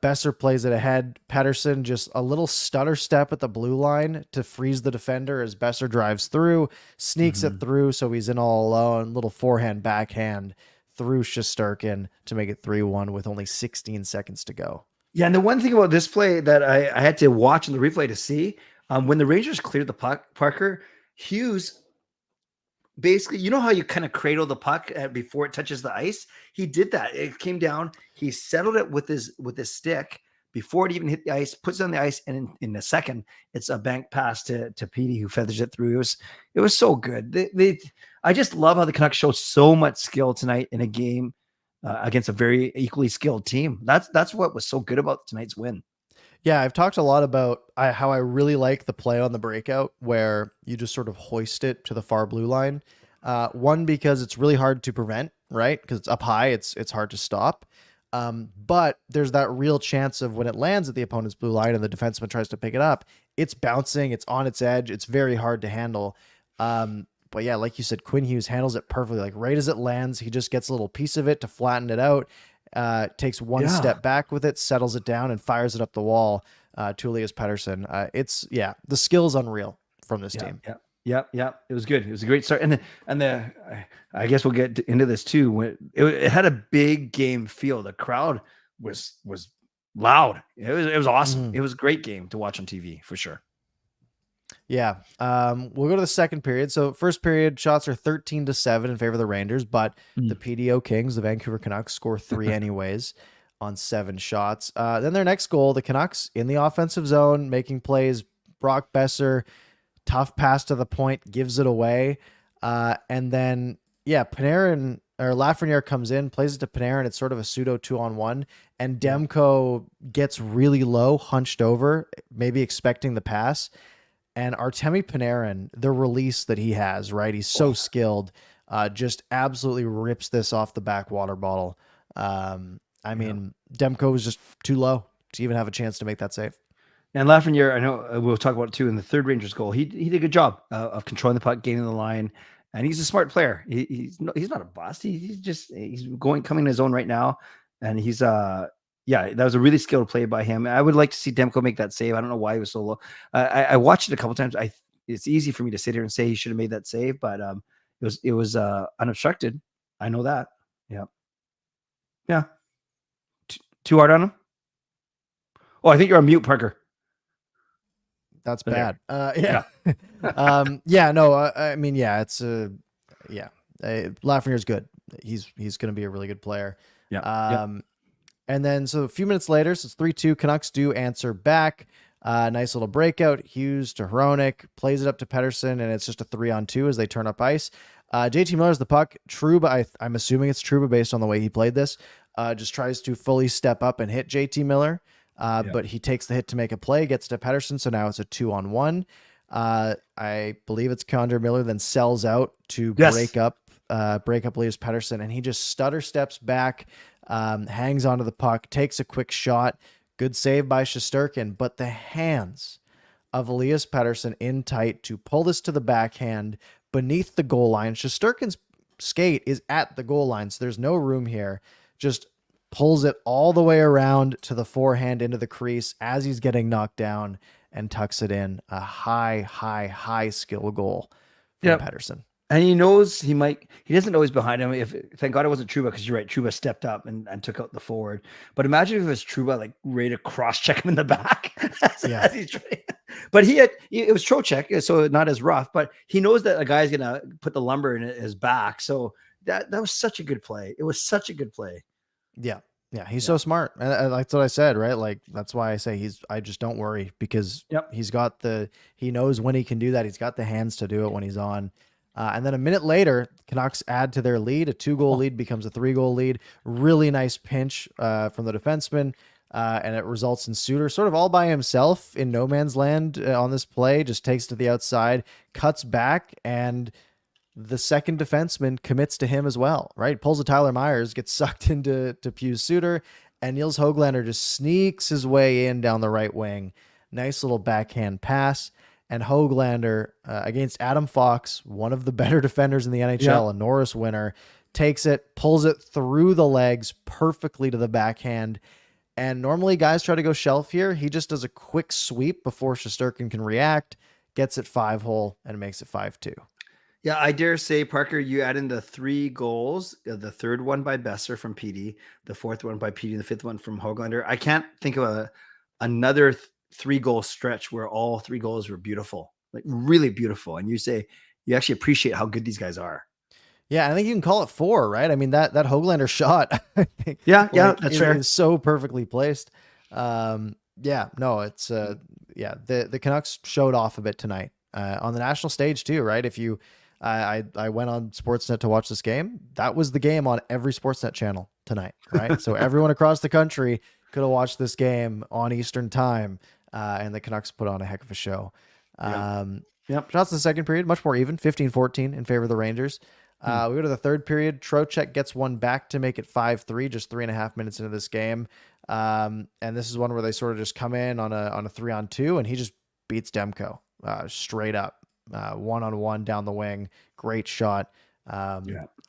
Besser plays it ahead. Pettersson just a little stutter step at the blue line to freeze the defender as Besser drives through, sneaks it through, so he's in all alone. Little forehand, backhand through Shesterkin to make it 3-1 with only 16 seconds to go. Yeah, and the one thing about this play that I had to watch in the replay to see, when the Rangers cleared the puck, Parker, Hughes basically, you know how you kind of cradle the puck before it touches the ice? He did that. It came down. He settled it with his stick before it even hit the ice, puts it on the ice, and in a second, it's a bank pass to Petey who feathers it through. It was so good. I just love how the Canucks show so much skill tonight in a game against a very equally skilled team. That's what was so good about tonight's win. Yeah, I've talked a lot about how I really like the play on the breakout where you just sort of hoist it to the far blue line. One, because it's really hard to prevent, right? Because it's up high, it's hard to stop. But there's that real chance of when it lands at the opponent's blue line and the defenseman tries to pick it up, it's bouncing, it's on its edge, it's very hard to handle. But yeah, like you said, Quinn Hughes handles it perfectly. Like right as it lands, he just gets a little piece of it to flatten it out. Takes one step back with it, settles it down, and fires it up the wall to Elias Pettersson. The skill is unreal from this team. Yeah. It was good. It was a great start, and I guess we'll get into this too. It had a big game feel. The crowd was loud. It was awesome. It was a great game to watch on TV for sure. Yeah. We'll go to the second period. So first period shots are 13-7 in favor of the Rangers, but the PDO Kings, the Vancouver Canucks, score 3 anyways on 7 shots. Then their next goal, the Canucks in the offensive zone, making plays. Brock Besser, tough pass to the point, gives it away. And then, Panarin or Lafreniere comes in, plays it to Panarin. It's sort of a pseudo 2-on-1. And Demko gets really low, hunched over, maybe expecting the pass. And Artemi Panarin, the release that he has, right? He's so skilled, just absolutely rips this off the back water bottle. Demko was just too low to even have a chance to make that save. And Lafreniere, I know we'll talk about it too in the third Rangers goal. He did a good job of controlling the puck, gaining the line, and he's a smart player. He's not a bust. He's coming in his own right now, and he's that was a really skilled play by him. I would like to see Demko make that save. I don't know why he was so low. I watched it a couple times. It's easy for me to sit here and say he should have made that save, but it was unobstructed. I know that. Yeah. Too hard on him. Oh, I think you're on mute, Parker. That's bad. Lafreniere's good. He's going to be a really good player. And then, so a few minutes later, so it's 3-2, Canucks do answer back. Nice little breakout. Hughes to Hronik, plays it up to Pettersson, and it's just a 3-on-2 as they turn up ice. JT Miller's the puck. Trouba, I'm assuming it's Trouba based on the way he played this, just tries to fully step up and hit JT Miller. But he takes the hit to make a play, gets to Pettersson, so now it's a 2-on-1. I believe it's Condor Miller, then sells out to break up Elias Pettersson, and he just stutter steps back, hangs onto the puck, takes a quick shot. Good save by Shesterkin, but the hands of Elias Pettersson in tight to pull this to the backhand beneath the goal line. Shesterkin's skate is at the goal line, so there's no room here. Just pulls it all the way around to the forehand into the crease as he's getting knocked down and tucks it in. A high skill goal from Pettersson. And he knows he doesn't know he's behind him. Thank God it wasn't Trouba, because you're right. Trouba stepped up and took out the forward. But imagine if it was Trouba, like ready to cross check him in the back. as he's trying. But it was Trocheck, so not as rough, but he knows that a guy's going to put the lumber in his back. So that was such a good play. It was such a good play. Yeah. He's so smart. And that's what I said, right? Like, that's why I say I just don't worry, because he knows when he can do that. He's got the hands to do it when he's on. And then a minute later, Canucks add to their lead. A 2-goal lead becomes a 3-goal lead. Really nice pinch from the defenseman. And it results in Suter sort of all by himself in no man's land on this play. Just takes to the outside, cuts back, and the second defenseman commits to him as well, right? Pulls a Tyler Myers, gets sucked into Pius Suter, and Niels Höglander just sneaks his way in down the right wing. Nice little backhand pass. And Höglander, against Adam Fox, one of the better defenders in the NHL, a Norris winner, takes it, pulls it through the legs perfectly to the backhand. And normally guys try to go shelf here. He just does a quick sweep before Shesterkin can react, gets it 5-hole, and makes it 5-2. Yeah, I dare say, Parker, you add in the 3 goals, the third one by Besser from PD, the fourth one by PD, and the fifth one from Höglander. I can't think of another 3-goal stretch where all 3 goals were beautiful, like really beautiful. And you say you actually appreciate how good these guys are. Yeah, I think you can call it 4, right? I mean, that Höglander shot, I think, that's fair. Is so perfectly placed. The Canucks showed off a bit tonight on the national stage too, right? If you, I went on Sportsnet to watch this game. That was the game on every Sportsnet channel tonight, right? So everyone across the country could have watched this game on Eastern time, and the Canucks put on a heck of a show. Shots in the second period, much more even, 15-14 in favor of the Rangers. We go to the third period. Trocheck gets one back to make it 5-3, just 3.5 minutes into this game. And this is one where they sort of just come in on a 3-on-2, and he just beats Demko straight up, 1-on-1 down the wing. Great shot.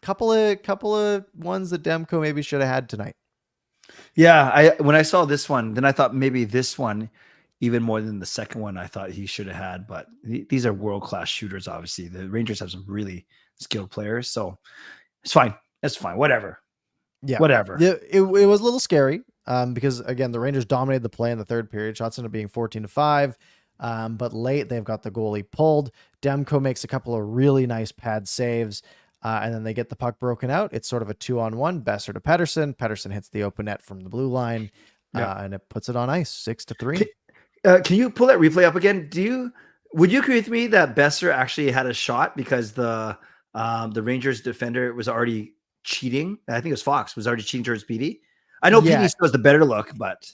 Couple of ones that Demko maybe should have had tonight. Yeah, when I saw this one, then I thought maybe this one, even more than the second one, I thought he should have had. But these are world-class shooters, obviously. The Rangers have some really skilled players, so it's fine. It's fine. Whatever. Yeah. Whatever. It was a little scary because, again, the Rangers dominated the play in the third period. Shots ended up being 14-5. But late, they've got the goalie pulled. Demko makes a couple of really nice pad saves. And then they get the puck broken out. It's sort of a 2-on-1, Besser to Pettersson. Pettersson hits the open net from the blue line, and it puts it on ice, 6-3. Can you pull that replay up again? Would you agree with me that Besser actually had a shot because the Rangers defender was already cheating? I think it was Fox was already cheating towards PD. I know PD still has the better look, but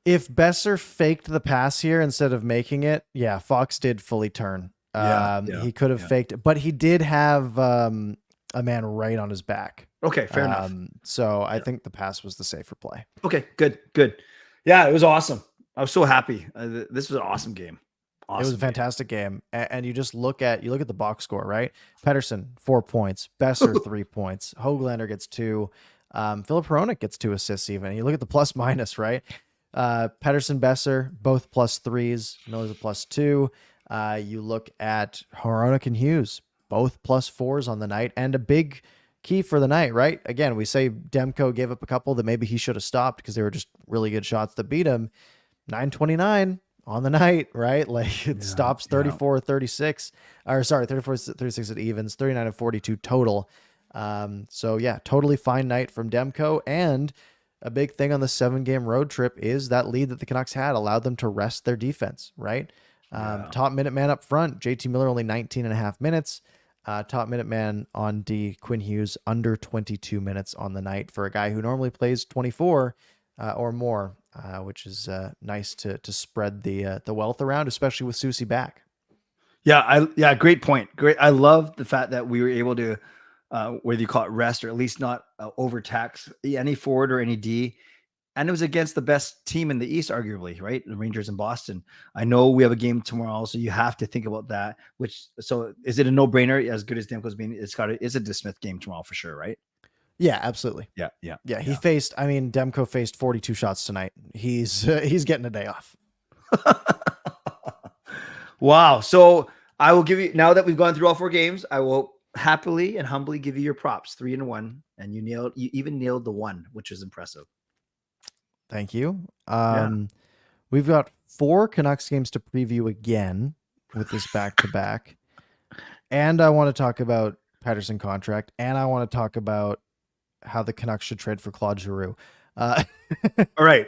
if Besser faked the pass here instead of making it, Fox did fully turn. He could have faked it, but he did have a man right on his back. Okay, fair enough. So I think the pass was the safer play. Okay, good. Yeah, it was awesome. I was so happy. This was an awesome game. Awesome. It was a fantastic game. And you just look at the box score, right? Pettersson, 4 points. Besser, 3 points. Höglander gets 2. Filip Hronek gets 2 assists even. You look at the plus minus, right? Pettersson, Besser, both +3s. Miller's a +2. You look at Hronek and Hughes, both +4s on the night, and a big key for the night, right? Again, we say Demko gave up a couple that maybe he should have stopped because they were just really good shots that beat him. 9:29 on the night, right? Like it stops 34-36, or sorry, 34-36 at evens, 39-42 total. Totally fine night from Demko. And a big thing on the 7-game road trip is that lead that the Canucks had allowed them to rest their defense, right? Top minute man up front, JT Miller only 19.5 minutes. Top minute man on D, Quinn Hughes, under 22 minutes on the night for a guy who normally plays 24 or more, which is nice to spread the wealth around, especially with Susie back. Great point. Great. I love the fact that we were able to, whether you call it rest or at least not overtax any forward or any D. And it was against the best team in the East, arguably, right? The Rangers in Boston. I know we have a game tomorrow, so you have to think about that. So is it a no-brainer? As good as Demko's been, it's a DeSmith game tomorrow for sure, right? Yeah, absolutely. Yeah. Demko faced 42 shots tonight. He's getting a day off. Wow. So I will give you, now that we've gone through all 4 games, I will happily and humbly give you your props, 3-1, and you even nailed the 1, which is impressive. Thank you. We've got 4 Canucks games to preview again with this back-to-back. And I want to talk about Pettersson contract, and I want to talk about how the Canucks should trade for Claude Giroux. All right.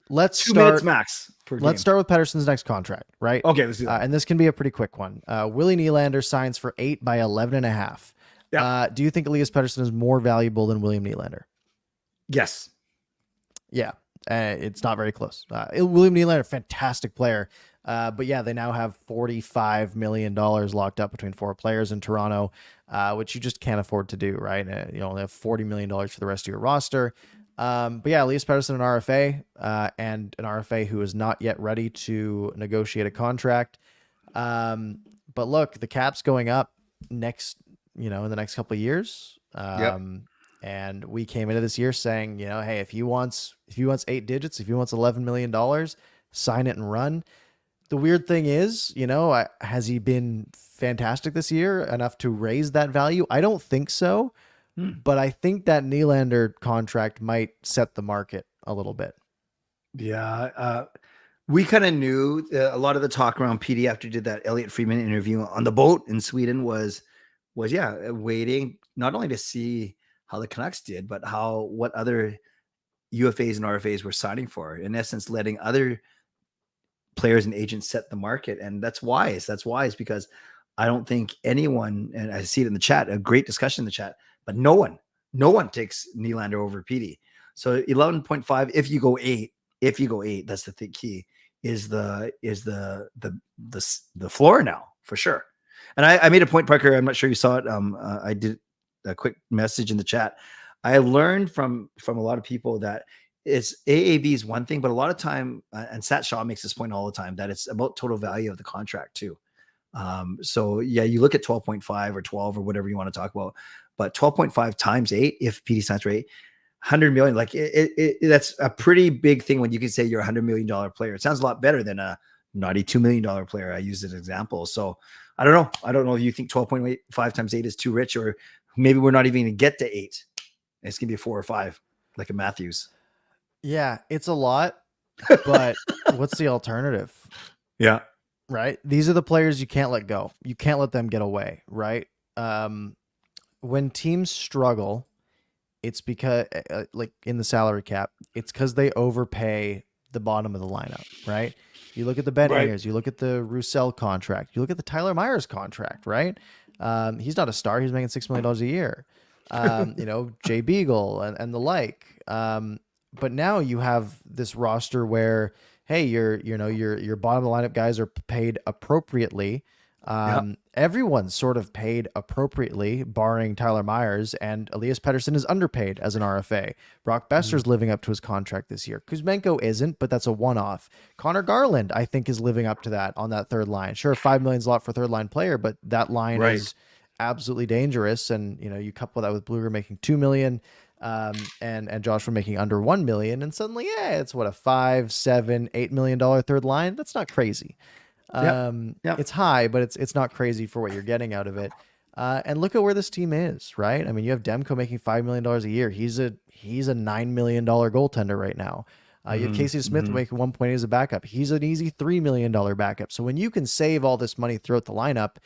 Let's 2 minutes max per game. Let's start with Pettersson's next contract, right? Okay, let's do that. And this can be a pretty quick one. Willie Nylander signs for 8 by 11.5. Yeah. Do you think Elias Pettersson is more valuable than William Nylander? Yes. Yeah. It's not very close. William Nylander, fantastic player. But yeah, they now have $45 million locked up between 4 players in Toronto, which you just can't afford to do, right? You only have $40 million for the rest of your roster. But yeah, Elias Pettersson, an RFA, and an RFA who is not yet ready to negotiate a contract. But look, the cap's going up next, in the next couple of years. Yep. And we came into this year saying, hey, if he wants 8 digits, if he wants $11 million, sign it and run. The weird thing is, has he been fantastic this year enough to raise that value? I don't think so, but I think that Nylander contract might set the market a little bit. Yeah. We kind of knew a lot of the talk around PD after did that Elliot Friedman interview on the boat in Sweden was waiting not only to see how the Canucks did, but what other UFAs and RFAs were signing for. In essence, letting other players and agents set the market. And that's wise. That's wise because I don't think anyone, and I see it in the chat, a great discussion in the chat, but no one takes Nylander over PD. So 11.5, if you go eight, that's the key, is the floor now for sure. And I made a point, Parker, I'm not sure you saw it. I did a quick message in the chat. I learned from a lot of people that it's AAV is one thing, but a lot of time, and Sat Shaw makes this point all the time, that it's about total value of the contract too. So yeah, you look at 12.5 or 12 or whatever you want to talk about, but 12.5 times 8, if PD signs for 8, 100 million, like that's a pretty big thing when you can say you're $100 million player. It sounds a lot better than a $92 million player. I used as an example. So I don't know if you think 12.5 times 8 is too rich, or maybe we're not even going to get to 8. It's going to be a 4 or 5, like a Matthews. Yeah, it's a lot, but what's the alternative? Yeah. Right. These are the players you can't let go. You can't let them get away. Right. When teams struggle, it's because like in the salary cap, it's because they overpay the bottom of the lineup. Right. You look at the Ben Ayers, you look at the Roussel contract, you look at the Tyler Myers contract, right? He's not a star. He's making $6 million a year. Jay Beagle and the like. But now you have this roster where, hey, your bottom of the lineup guys are paid appropriately. Everyone's sort of paid appropriately, barring Tyler Myers, and Elias Pettersson is underpaid as an RFA. Brock Besser's living up to his contract this year. Kuzmenko isn't, but that's a one-off. Connor Garland, I think, is living up to that on that third line. Sure, $5 million is a lot for a third line player, but that line is absolutely dangerous. And you couple that with Blueger making $2 million. And Joshua making under $1 million, and suddenly, it's what, a $5, $7, $8 million third line. That's not crazy. It's high, but it's not crazy for what you're getting out of it. And look at where this team is, right? I mean, you have Demko making $5 million a year. He's a $9 million goaltender right now. You have Casey Smith making 1.8 as a backup. He's an easy $3 million backup. So when you can save all this money throughout the lineup,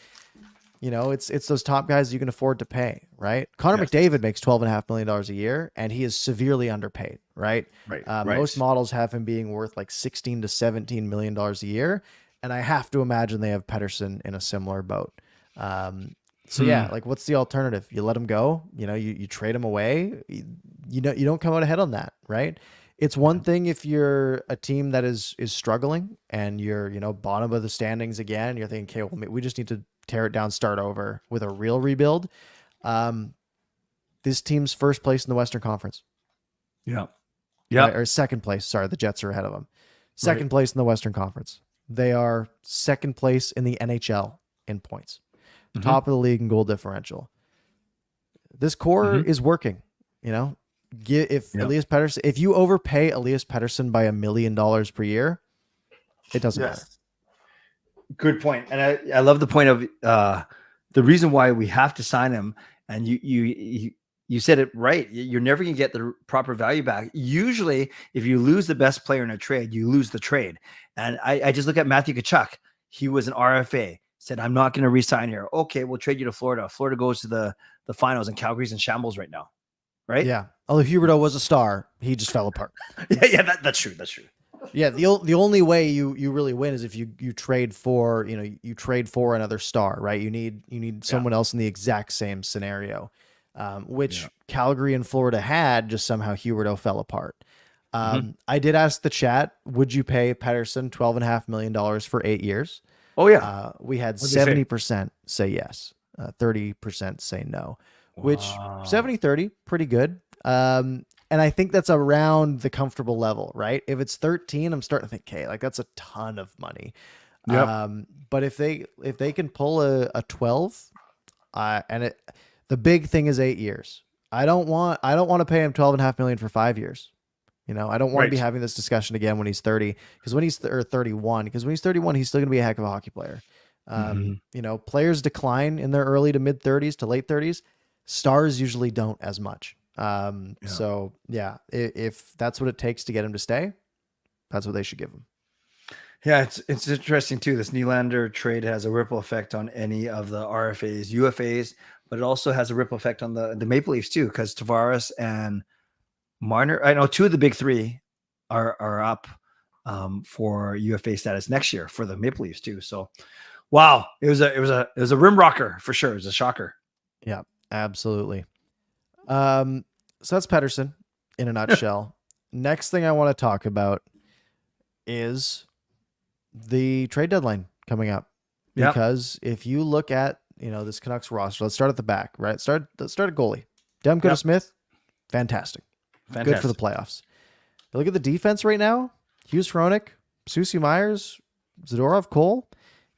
it's those top guys you can afford to pay, right? Connor McDavid makes $12.5 million a year, and he is severely underpaid, right? Most models have him being worth like $16 to $17 million a year, and I have to imagine they have Pettersson in a similar boat. Like, what's the alternative? You let him go, you trade him away, you don't come out ahead on that, right? It's one thing if you're a team that is struggling and you're, bottom of the standings again, you're thinking, okay, well, we just need to tear it down, start over with a real rebuild. This team's first place in the Western Conference. Yeah. Right, or second place. Sorry, the Jets are ahead of them. Second place in the Western Conference. They are second place in the NHL in points. Top of the league in goal differential. This core is working. Elias Pettersson, if you overpay Elias Pettersson by $1 million per year, it doesn't matter. Good point. And I love the point of the reason why we have to sign him. And you said it right. You're never going to get the proper value back. Usually, if you lose the best player in a trade, you lose the trade. And I just look at Matthew Tkachuk. He was an RFA. Said, I'm not going to re-sign here. Okay, we'll trade you to Florida. Florida goes to the finals, and Calgary's in shambles right now. Right? Yeah. Although Huberdeau was a star, he just fell apart. That's true. Yeah, the only way you really win is if you trade for another star, right? You need someone else in the exact same scenario, which Calgary and Florida had. Just somehow Huberdeau fell apart. I did ask the chat, would you pay Pettersson $12.5 million for 8 years? Oh yeah. We had What'd they say? 70% say yes, 30% say no, which Wow. 70-30, pretty good. And I think that's around the comfortable level, right? If it's 13, I'm starting to think, okay, like that's a ton of money. Yep. But if they can pull a 12, the big thing is 8 years. I don't want to pay him 12.5 million for 5 years. I don't want to be Right. having this discussion again when he's 30, because when he's 31, because when he's 31, he's still going to be a heck of a hockey player. Mm-hmm. Players decline in their early to mid 30s to late 30s. Stars usually don't as much. Yeah. So yeah, if that's what it takes to get him to stay, that's what they should give him. Yeah, it's interesting too. This Nylander trade has a ripple effect on any of the RFAs, UFAs, but it also has a ripple effect on the Maple Leafs too, because Tavares and Marner, I know two of the big three are up for UFA status next year for the Maple Leafs too. So, wow, it was a rim rocker for sure. It was a shocker. Yeah, absolutely. So that's Pettersson in a nutshell. Next thing I want to talk about is the trade deadline coming up, Yeah, because if you look at this Canucks roster, let's start at the back, right? Let's start at goalie. Demko Yep. Smith, fantastic, good for the Fantastic. playoffs. You look at the defense right now: Hughes, Hronik, Susie Myers, Zadorov, Cole.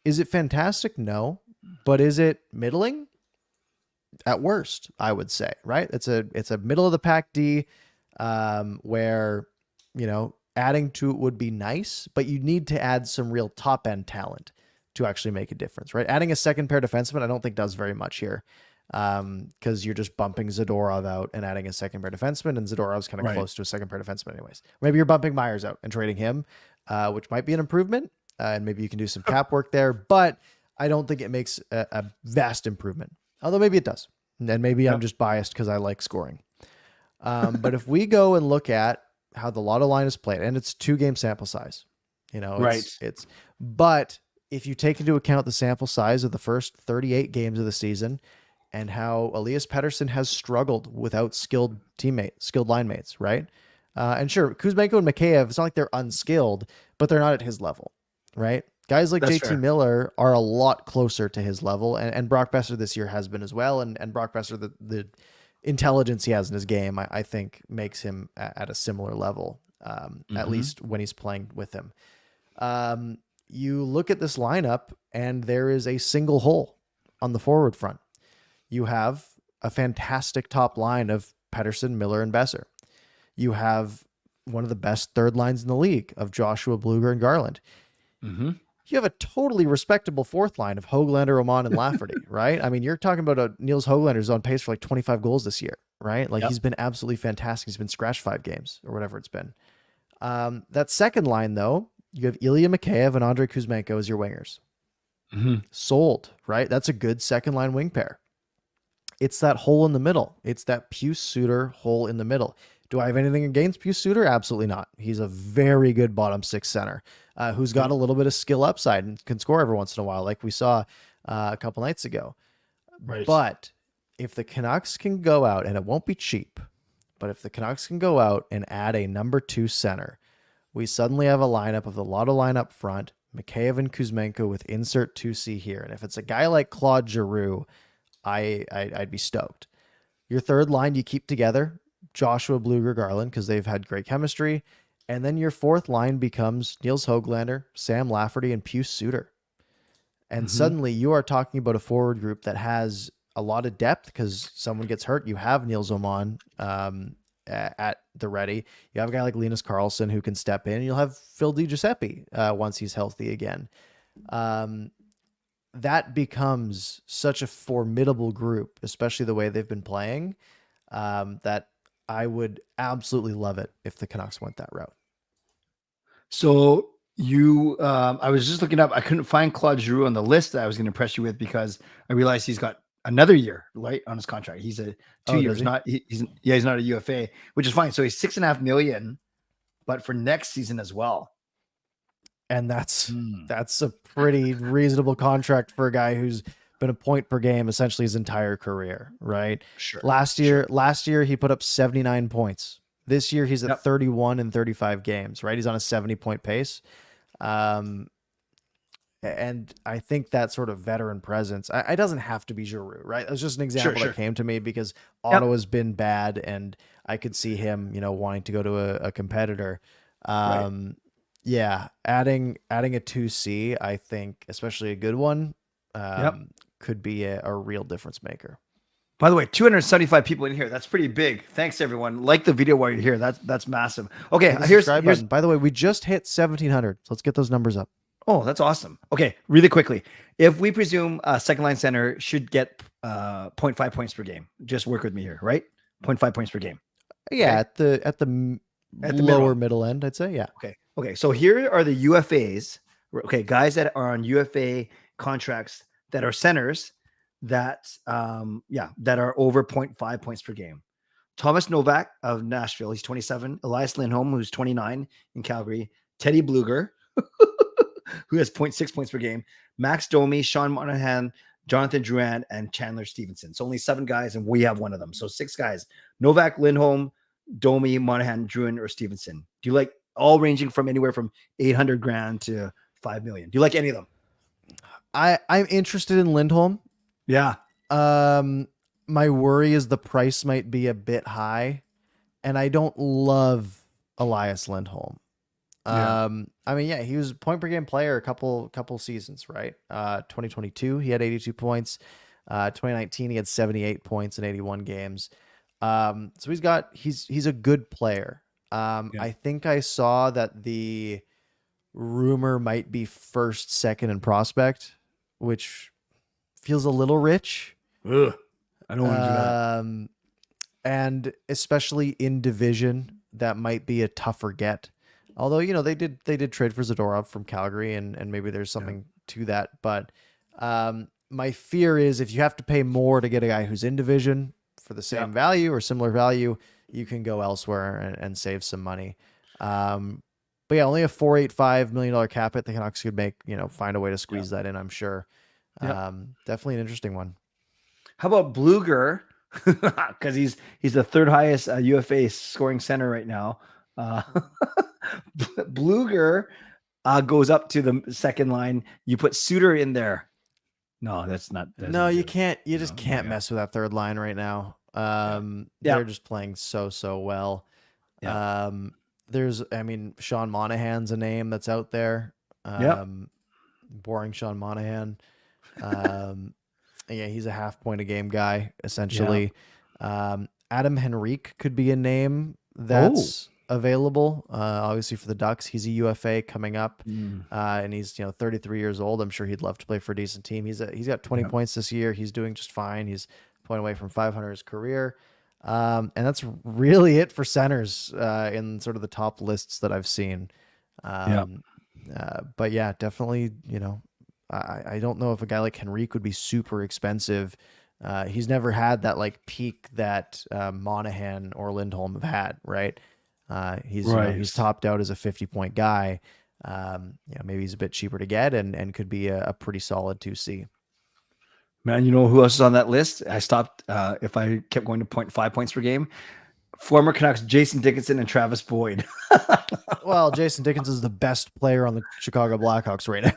Is it fantastic? No, but is it middling? At worst, I would say, right? It's a middle of the pack D, where adding to it would be nice, but you need to add some real top end talent to actually make a difference, right? Adding a second pair defenseman, I don't think does very much here, because you're just bumping Zadorov out and adding a second pair defenseman, and Zadorov's kind of Right. close to a second pair defenseman anyways. Maybe you're bumping Myers out and trading him, which might be an improvement, and maybe you can do some cap work there, but I don't think it makes a vast improvement. Although maybe it does, and maybe I'm Yep. just biased because I like scoring. But if we go and look at how the lotto line is played, and it's 2-game sample size, Right. but if you take into account the sample size of the first 38 games of the season and how Elias Pettersson has struggled without skilled line mates, right? And sure, Kuzmenko and Mikheyev, it's not like they're unskilled, but they're not at his level, right? Guys like That's JT fair. Miller are a lot closer to his level, and Brock Besser this year has been as well. And Brock Besser, the intelligence he has in his game, I think makes him at a similar level, at least when he's playing with him. You look at this lineup, and there is a single hole on the forward front. You have a fantastic top line of Pettersson, Miller, and Besser. You have one of the best third lines in the league of Joshua, Bluger, and Garland. Mm-hmm. You have a totally respectable fourth line of Höglander, Oman, and Lafferty, right? I mean, you're talking about a Niels Höglander's on pace for like 25 goals this year, right? Like Yep. he's been absolutely fantastic. He's been scratched 5 games or whatever it's been. That second line, though, you have Ilya Mikheyev and Andrei Kuzmenko as your wingers. Mm-hmm. Sold, right? That's a good second line wing pair. It's that hole in the middle. It's that Pius Suter hole in the middle. Do I have anything against Pius Suter? Absolutely not. He's a very good bottom 6 center, who's got a little bit of skill upside and can score every once in a while, like we saw a couple nights ago. Right. But if the Canucks can go out, and it won't be cheap, but if the Canucks can go out and add a number 2 center, we suddenly have a lineup of the Lotto line up front, Mikheyev and Kuzmenko with insert 2C here. And if it's a guy like Claude Giroux, I'd be stoked. Your third line you keep together, Joshua, Bluger, Garland, because they've had great chemistry. And then your fourth line becomes Niels Höglander, Sam Lafferty, and Pius Suter. And suddenly you are talking about a forward group that has a lot of depth because someone gets hurt. You have Niels Oman at the ready. You have a guy like Linus Karlsson who can step in. You'll have Phil DiGiuseppe once he's healthy again. That becomes such a formidable group, especially the way they've been playing, that I would absolutely love it if the Canucks went that route. So I was just looking up. I couldn't find Claude Giroux on the list that I was going to impress you with because I realized he's got another year right on his contract. He's a 2 years, he's not a UFA, which is fine. So he's $6.5 million, but for next season as well. And that's a pretty reasonable contract for a guy who's been a point per game essentially his entire career, right? Sure. Last year he put up 79 points This year he's at Yep. 31 in 35 games, right? He's on a 70-point pace. Um, and I think that sort of veteran presence, it doesn't have to be Giroux, right? It was just an Sure, example that sure. came to me because Yep. Ottawa's been bad, and I could see him, wanting to go to a competitor. Right. Yeah, adding a 2C, I think, especially a good one, Yep. could be a real difference maker. By the way, 275 people in here. That's pretty big. Thanks everyone. Like the video while you're here. That's massive. Okay, Hit the here's subscribe here's button. By the way, we just hit 1,700, so let's get those numbers up. oh, that's awesome. Okay, really quickly. If we presume a second line center should get zero point 0.5 points per game, just work with me here, right? 0.5 points per game. Yeah, Okay. at the At the lower minimum. middle end, I'd say. Yeah. Okay. Okay. So here are the UFAs. Okay, guys that are on UFA contracts that are centers that that are over zero point 0.5 points per game. Thomas Novak of Nashville, he's 27. Elias Lindholm, who's 29 in Calgary. Teddy Bluger, who has zero point 0.6 points per game. Max Domi, Sean Monahan, Jonathan Drouin, and Chandler Stevenson. So only 7 guys, and we have one of them. So 6 guys. Novak, Lindholm, Domi, Monahan, Drouin, or Stevenson. Do you like all ranging from anywhere from 800 grand to 5 million? Do you like any of them? I'm interested in Lindholm. Yeah. My worry is the price might be a bit high, and I don't love Elias Lindholm. Yeah. I mean, yeah, he was point per game player a couple seasons, right? 2022 he had 82 points. 2019 he had 78 points in 81 games. So he's a good player. Yeah. I think I saw that the rumor might be first, second, and prospect, which feels a little rich. Ugh, I don't want to do that. And especially in division, that might be a tougher get. Although, they did trade for Zadorov from Calgary, and maybe there's something to that. But my fear is if you have to pay more to get a guy who's in division for the same value or similar value, you can go elsewhere and save some money. But yeah, only a $485 million cap hit. The Canucks could find a way to squeeze that in, I'm sure. Definitely an interesting one. How about Bluger? Because he's the third highest UFA scoring center right now. Bluger goes up to the second line. You put Suter in there. No, that's not. No, you can't. You just can't mess with that third line right now. They're just playing so well. Yeah. Sean Monahan's a name that's out there. Boring Sean Monahan. Yeah, he's a half point a game guy essentially. Adam Henrique could be a name that's available. Obviously for the Ducks, he's a UFA coming up, and he's 33 years old. I'm sure he'd love to play for a decent team. He's got 20 points this year. He's doing just fine. He's a point away from 500 his career. And that's really it for centers in sort of the top lists that I've seen. But yeah, definitely, I don't know if a guy like Henrique would be super expensive. He's never had that like peak that Monahan or Lindholm have had, right? He's topped out as a 50-point guy. Maybe he's a bit cheaper to get and could be a pretty solid 2C. Man, you know who else is on that list? I stopped if I kept going to 0.5 points per game. Former Canucks Jason Dickinson and Travis Boyd. Well, Jason Dickinson is the best player on the Chicago Blackhawks right now.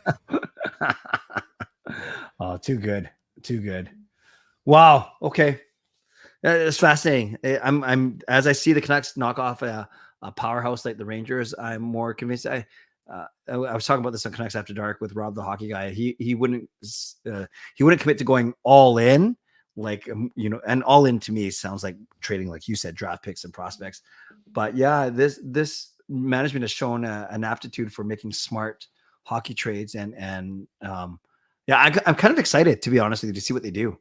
Oh, too good. Too good. Wow. Okay. It's fascinating. I'm as I see the Canucks knock off a powerhouse like the Rangers, I'm more convinced. I was talking about this on Canucks After Dark with Rob, the hockey guy. He wouldn't commit to going all in, and all in to me sounds like trading, like you said, draft picks and prospects. But yeah, this management has shown an aptitude for making smart hockey trades, and I'm kind of excited, to be honest with you, to see what they do.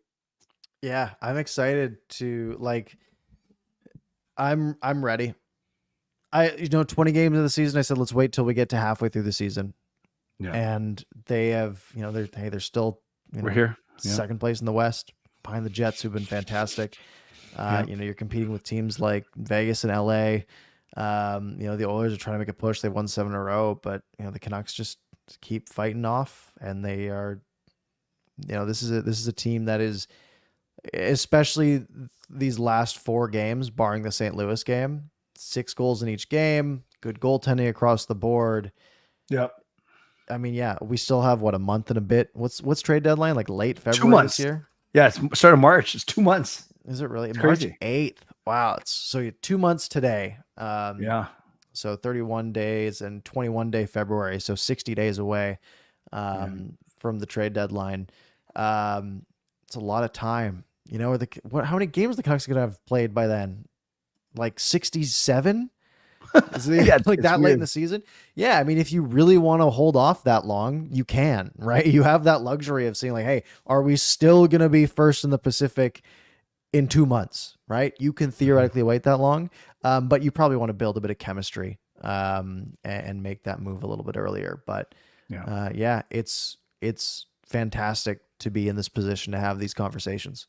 Yeah, I'm excited to I'm ready. 20 games of the season, I said, let's wait till we get to halfway through the season. Yeah. And they have, they're still, we're here. Second place in the West behind the Jets, who've been fantastic. You're competing with teams like Vegas and LA. The Oilers are trying to make a push. They've won 7 in a row, but the Canucks just keep fighting off, and they are, this is a team that is, especially these last 4 games, barring the St. Louis game, 6 goals in each game, good goaltending across the board. Yep. I mean, yeah, we still have a month and a bit. What's trade deadline? Like late 2 February months. this year? Yeah, it's start of March. It's 2 months. Is it really? It's March crazy. 8th. Wow. So you're 2 months today. Yeah. So 31 days and 21 day February. So 60 days away from the trade deadline. It's a lot of time. You know, how many games the Canucks are going to have played by then? Like 67? Is it Yeah, like it's that late in weird. the season? Yeah, I mean, if you really want to hold off that long, you can, right? You have that luxury of saying like, hey, are we still going to be first in the Pacific in 2 months, right? You can theoretically wait that long, but you probably want to build a bit of chemistry and make that move a little bit earlier. But yeah, it's fantastic to be in this position to have these conversations.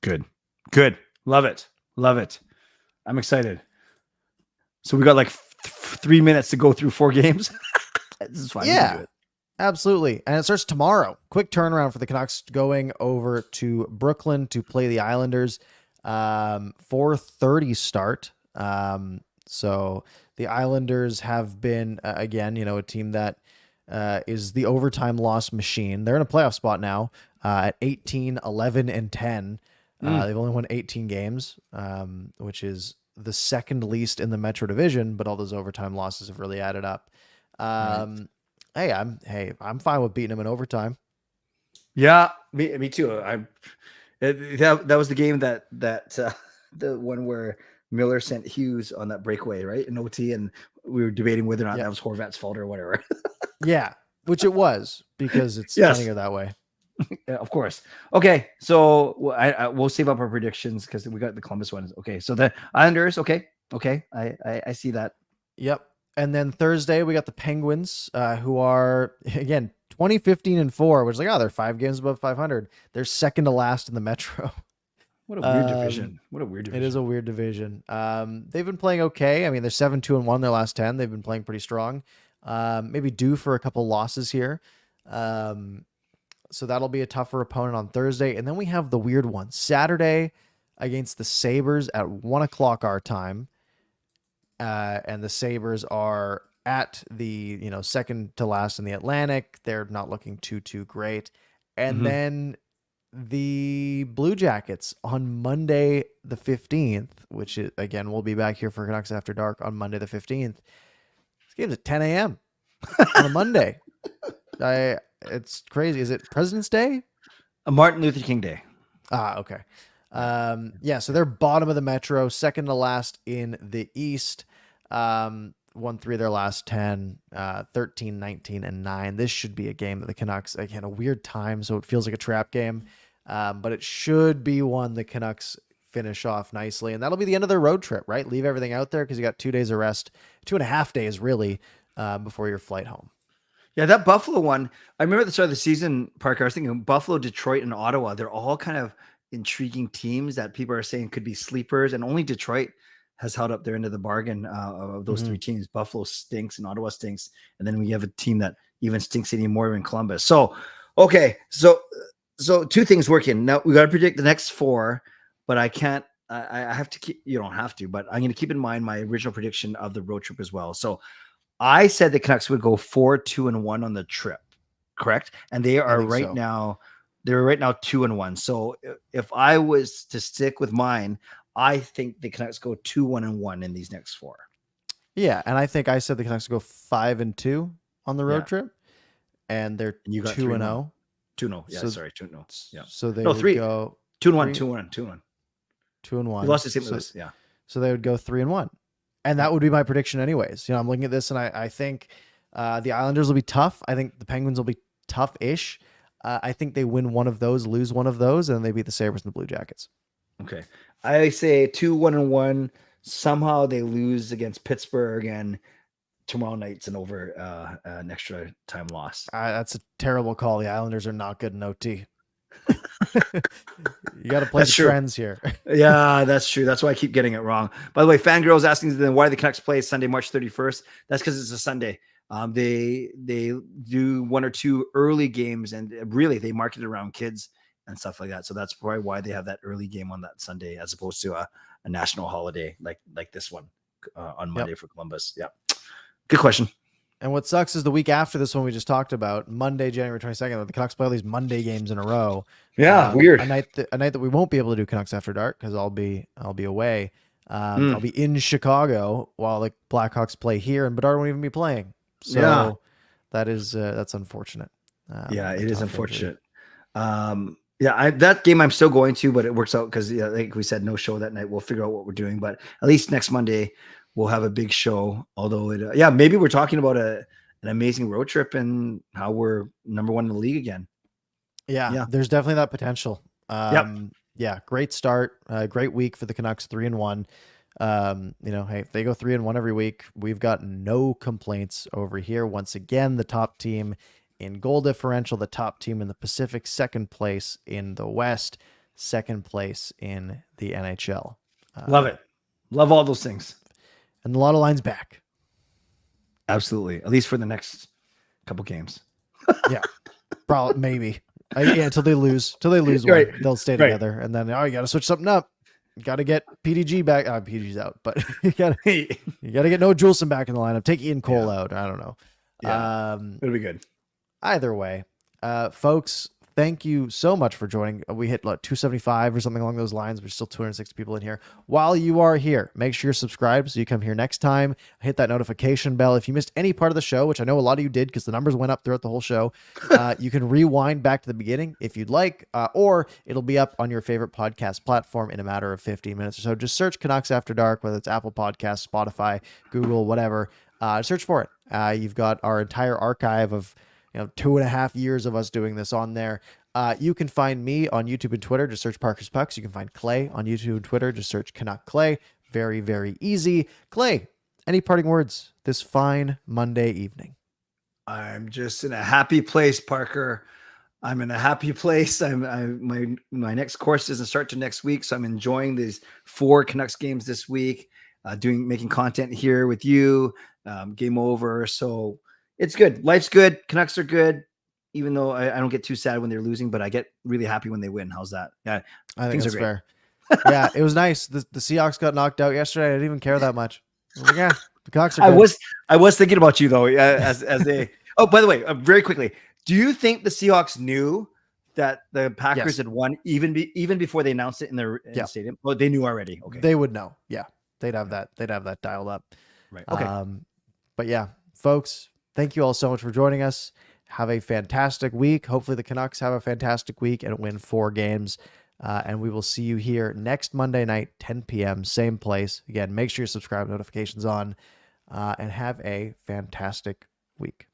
Good. Love it. I'm excited. So we got like 3 minutes to go through 4 games. This is fine. Yeah, absolutely. And it starts tomorrow. Quick turnaround for the Canucks going over to Brooklyn to play the Islanders. 4:30 start. So the Islanders have been, again, a team that is the overtime loss machine. They're in a playoff spot now at 18, 11, and 10. They've only won 18 games, which is the second least in the Metro Division, but all those overtime losses have really added up. Hey, I'm fine with beating them in overtime. Yeah, me too. That was the game that the one where Miller sent Hughes on that breakaway, right, in OT, and we were debating whether or not that was Horvat's fault or whatever. Yeah, which it was, because it's funnier that way. Yeah, of course. Okay, so we'll save up our predictions because we got the Columbus ones. Okay, so the Islanders. Okay, I see that. Yep. And then Thursday we got the Penguins, who are again 20-15-4, which is like, they're 5 games above 500. They're second to last in the Metro. What a weird division. It is a weird division. They've been playing okay. I mean, they're 7-2-1 their last 10. They've been playing pretty strong. Maybe due for a couple losses here. So that'll be a tougher opponent on Thursday. And then we have the weird one Saturday against the Sabres at 1:00 our time. And the Sabres are at the, second to last in the Atlantic. They're not looking too great. And then the Blue Jackets on Monday the 15th, which is, again, we'll be back here for Canucks After Dark on Monday the 15th. This game's at 10 a.m. on a Monday. It's crazy. Is it President's Day? Martin Luther King Day. Okay. Yeah, so they're bottom of the Metro, second to last in the East. Won 3 of their last 10, 13, 19, and 9. This should be a game that the Canucks, again, a weird time, so it feels like a trap game. But it should be one the Canucks finish off nicely. And that'll be the end of their road trip, right? Leave everything out there because you got 2 days of rest, 2.5 days really, before your flight home. Yeah, that Buffalo one, I remember at the start of the season, Parker, I was thinking Buffalo, Detroit, and Ottawa, they're all kind of intriguing teams that people are saying could be sleepers, and only Detroit has held up their end of the bargain of those 3 teams. Buffalo stinks and Ottawa stinks, and then we have a team that even stinks anymore in Columbus. So, okay, so 2 things working. Now we got to predict the next 4, but I can't. I have to keep. You don't have to, but I'm going to keep in mind my original prediction of the road trip as well. So I said the Canucks would go 4-2-1 on the trip, correct? And they are right now. They're right now 2-1. So if I was to stick with mine, I think the Canucks go 2-1-1 in these next 4. Yeah, and I think I said the Canucks go 5-2 on the road trip, and they're 2-0. 2-0. Yeah, sorry, 2-0. Yeah. So they would 3 go 2-1, 2-1, 2-1. 2-1. You lost the St. Louis. Yeah. So they would go 3-1. And that would be my prediction anyways. I'm looking at this and I think the Islanders will be tough. I think the Penguins will be tough-ish. I think they win one of those, lose one of those, and they beat the Sabres and the Blue Jackets. Okay. I say 2-1-1. Somehow they lose against Pittsburgh, and tomorrow night's an extra time loss. That's a terrible call. The Islanders are not good in OT. You got to play the trends here. Yeah, that's true. That's why I keep getting it wrong. By the way, Fangirl's asking then why the Canucks play Sunday, March 31st. That's because it's a Sunday. They do 1 or 2 early games, and really they market it around kids and stuff like that. So that's probably why they have that early game on that Sunday as opposed to a national holiday like this one. on Monday for Columbus. Yeah, good question. And what sucks is the week after this one we just talked about, Monday, January 22nd, the Canucks play all these Monday games in a row. Yeah, weird. A night that we won't be able to do Canucks After Dark because I'll be away. I'll be in Chicago while the Blackhawks play here, and Bedard won't even be playing. So that's unfortunate. It is unfortunate. That game I'm still going to, but it works out because like we said, no show that night. We'll figure out what we're doing, but at least next Monday we'll have a big show. Although maybe we're talking about an amazing road trip and how we're number 1 in the league again. Yeah, there's definitely that potential. Great start, great week for the Canucks, 3-1. Hey, if they go 3-1 every week, we've got no complaints over here. Once again, the top team in goal differential, the top team in the Pacific, second place in the West, second place in the NHL. Love it. Love all those things. And a lot of lines back. Absolutely. At least for the next couple games. Yeah, probably, maybe. Until they lose. One, they'll stay together. And then, you got to switch something up. You got to get PDG back. PDG's out, but you got to get Noah Juleson back in the lineup. Take Ian Cole out. I don't know. Yeah, it'll be good. Either way, folks, thank you so much for joining. We hit 275 or something along those lines. There's still 260 people in here. While you are here, make sure you're subscribed so you come here next time. Hit that notification bell. If you missed any part of the show, which I know a lot of you did because the numbers went up throughout the whole show, you can rewind back to the beginning if you'd like, or it'll be up on your favorite podcast platform in a matter of 15 minutes or so. Just search Canucks After Dark, whether it's Apple Podcasts, Spotify, Google, whatever. Search for it. You've got our entire archive of 2.5 years of us doing this on there. You can find me on YouTube and Twitter. Just search ParkersPucks. You can find Clay on YouTube and Twitter. Just search Canuck Clay. Very, very easy. Clay, any parting words this fine Monday evening? I'm just in a happy place, Parker. I'm in a happy place. My next course doesn't start to next week, so I'm enjoying these 4 Canucks games this week. Making content here with you. Game over. So it's good. Life's good. Canucks are good. Even though I don't get too sad when they're losing, but I get really happy when they win. How's that? Yeah, I think that's fair. Yeah, it was nice. The Seahawks got knocked out yesterday. I didn't even care that much. The Canucks are good. I was thinking about you though, as they. Oh, by the way, very quickly, do you think the Seahawks knew that the Packers had won even before they announced it in the stadium? Well, they knew already. Okay, they would know. Yeah, they'd have that. They'd have that dialed up. Right. Okay. But yeah, folks, thank you all so much for joining us. Have a fantastic week. Hopefully the Canucks have a fantastic week and win 4 games. And we will see you here next Monday night, 10 p.m., same place. Again, make sure you subscribe, notifications on, and have a fantastic week.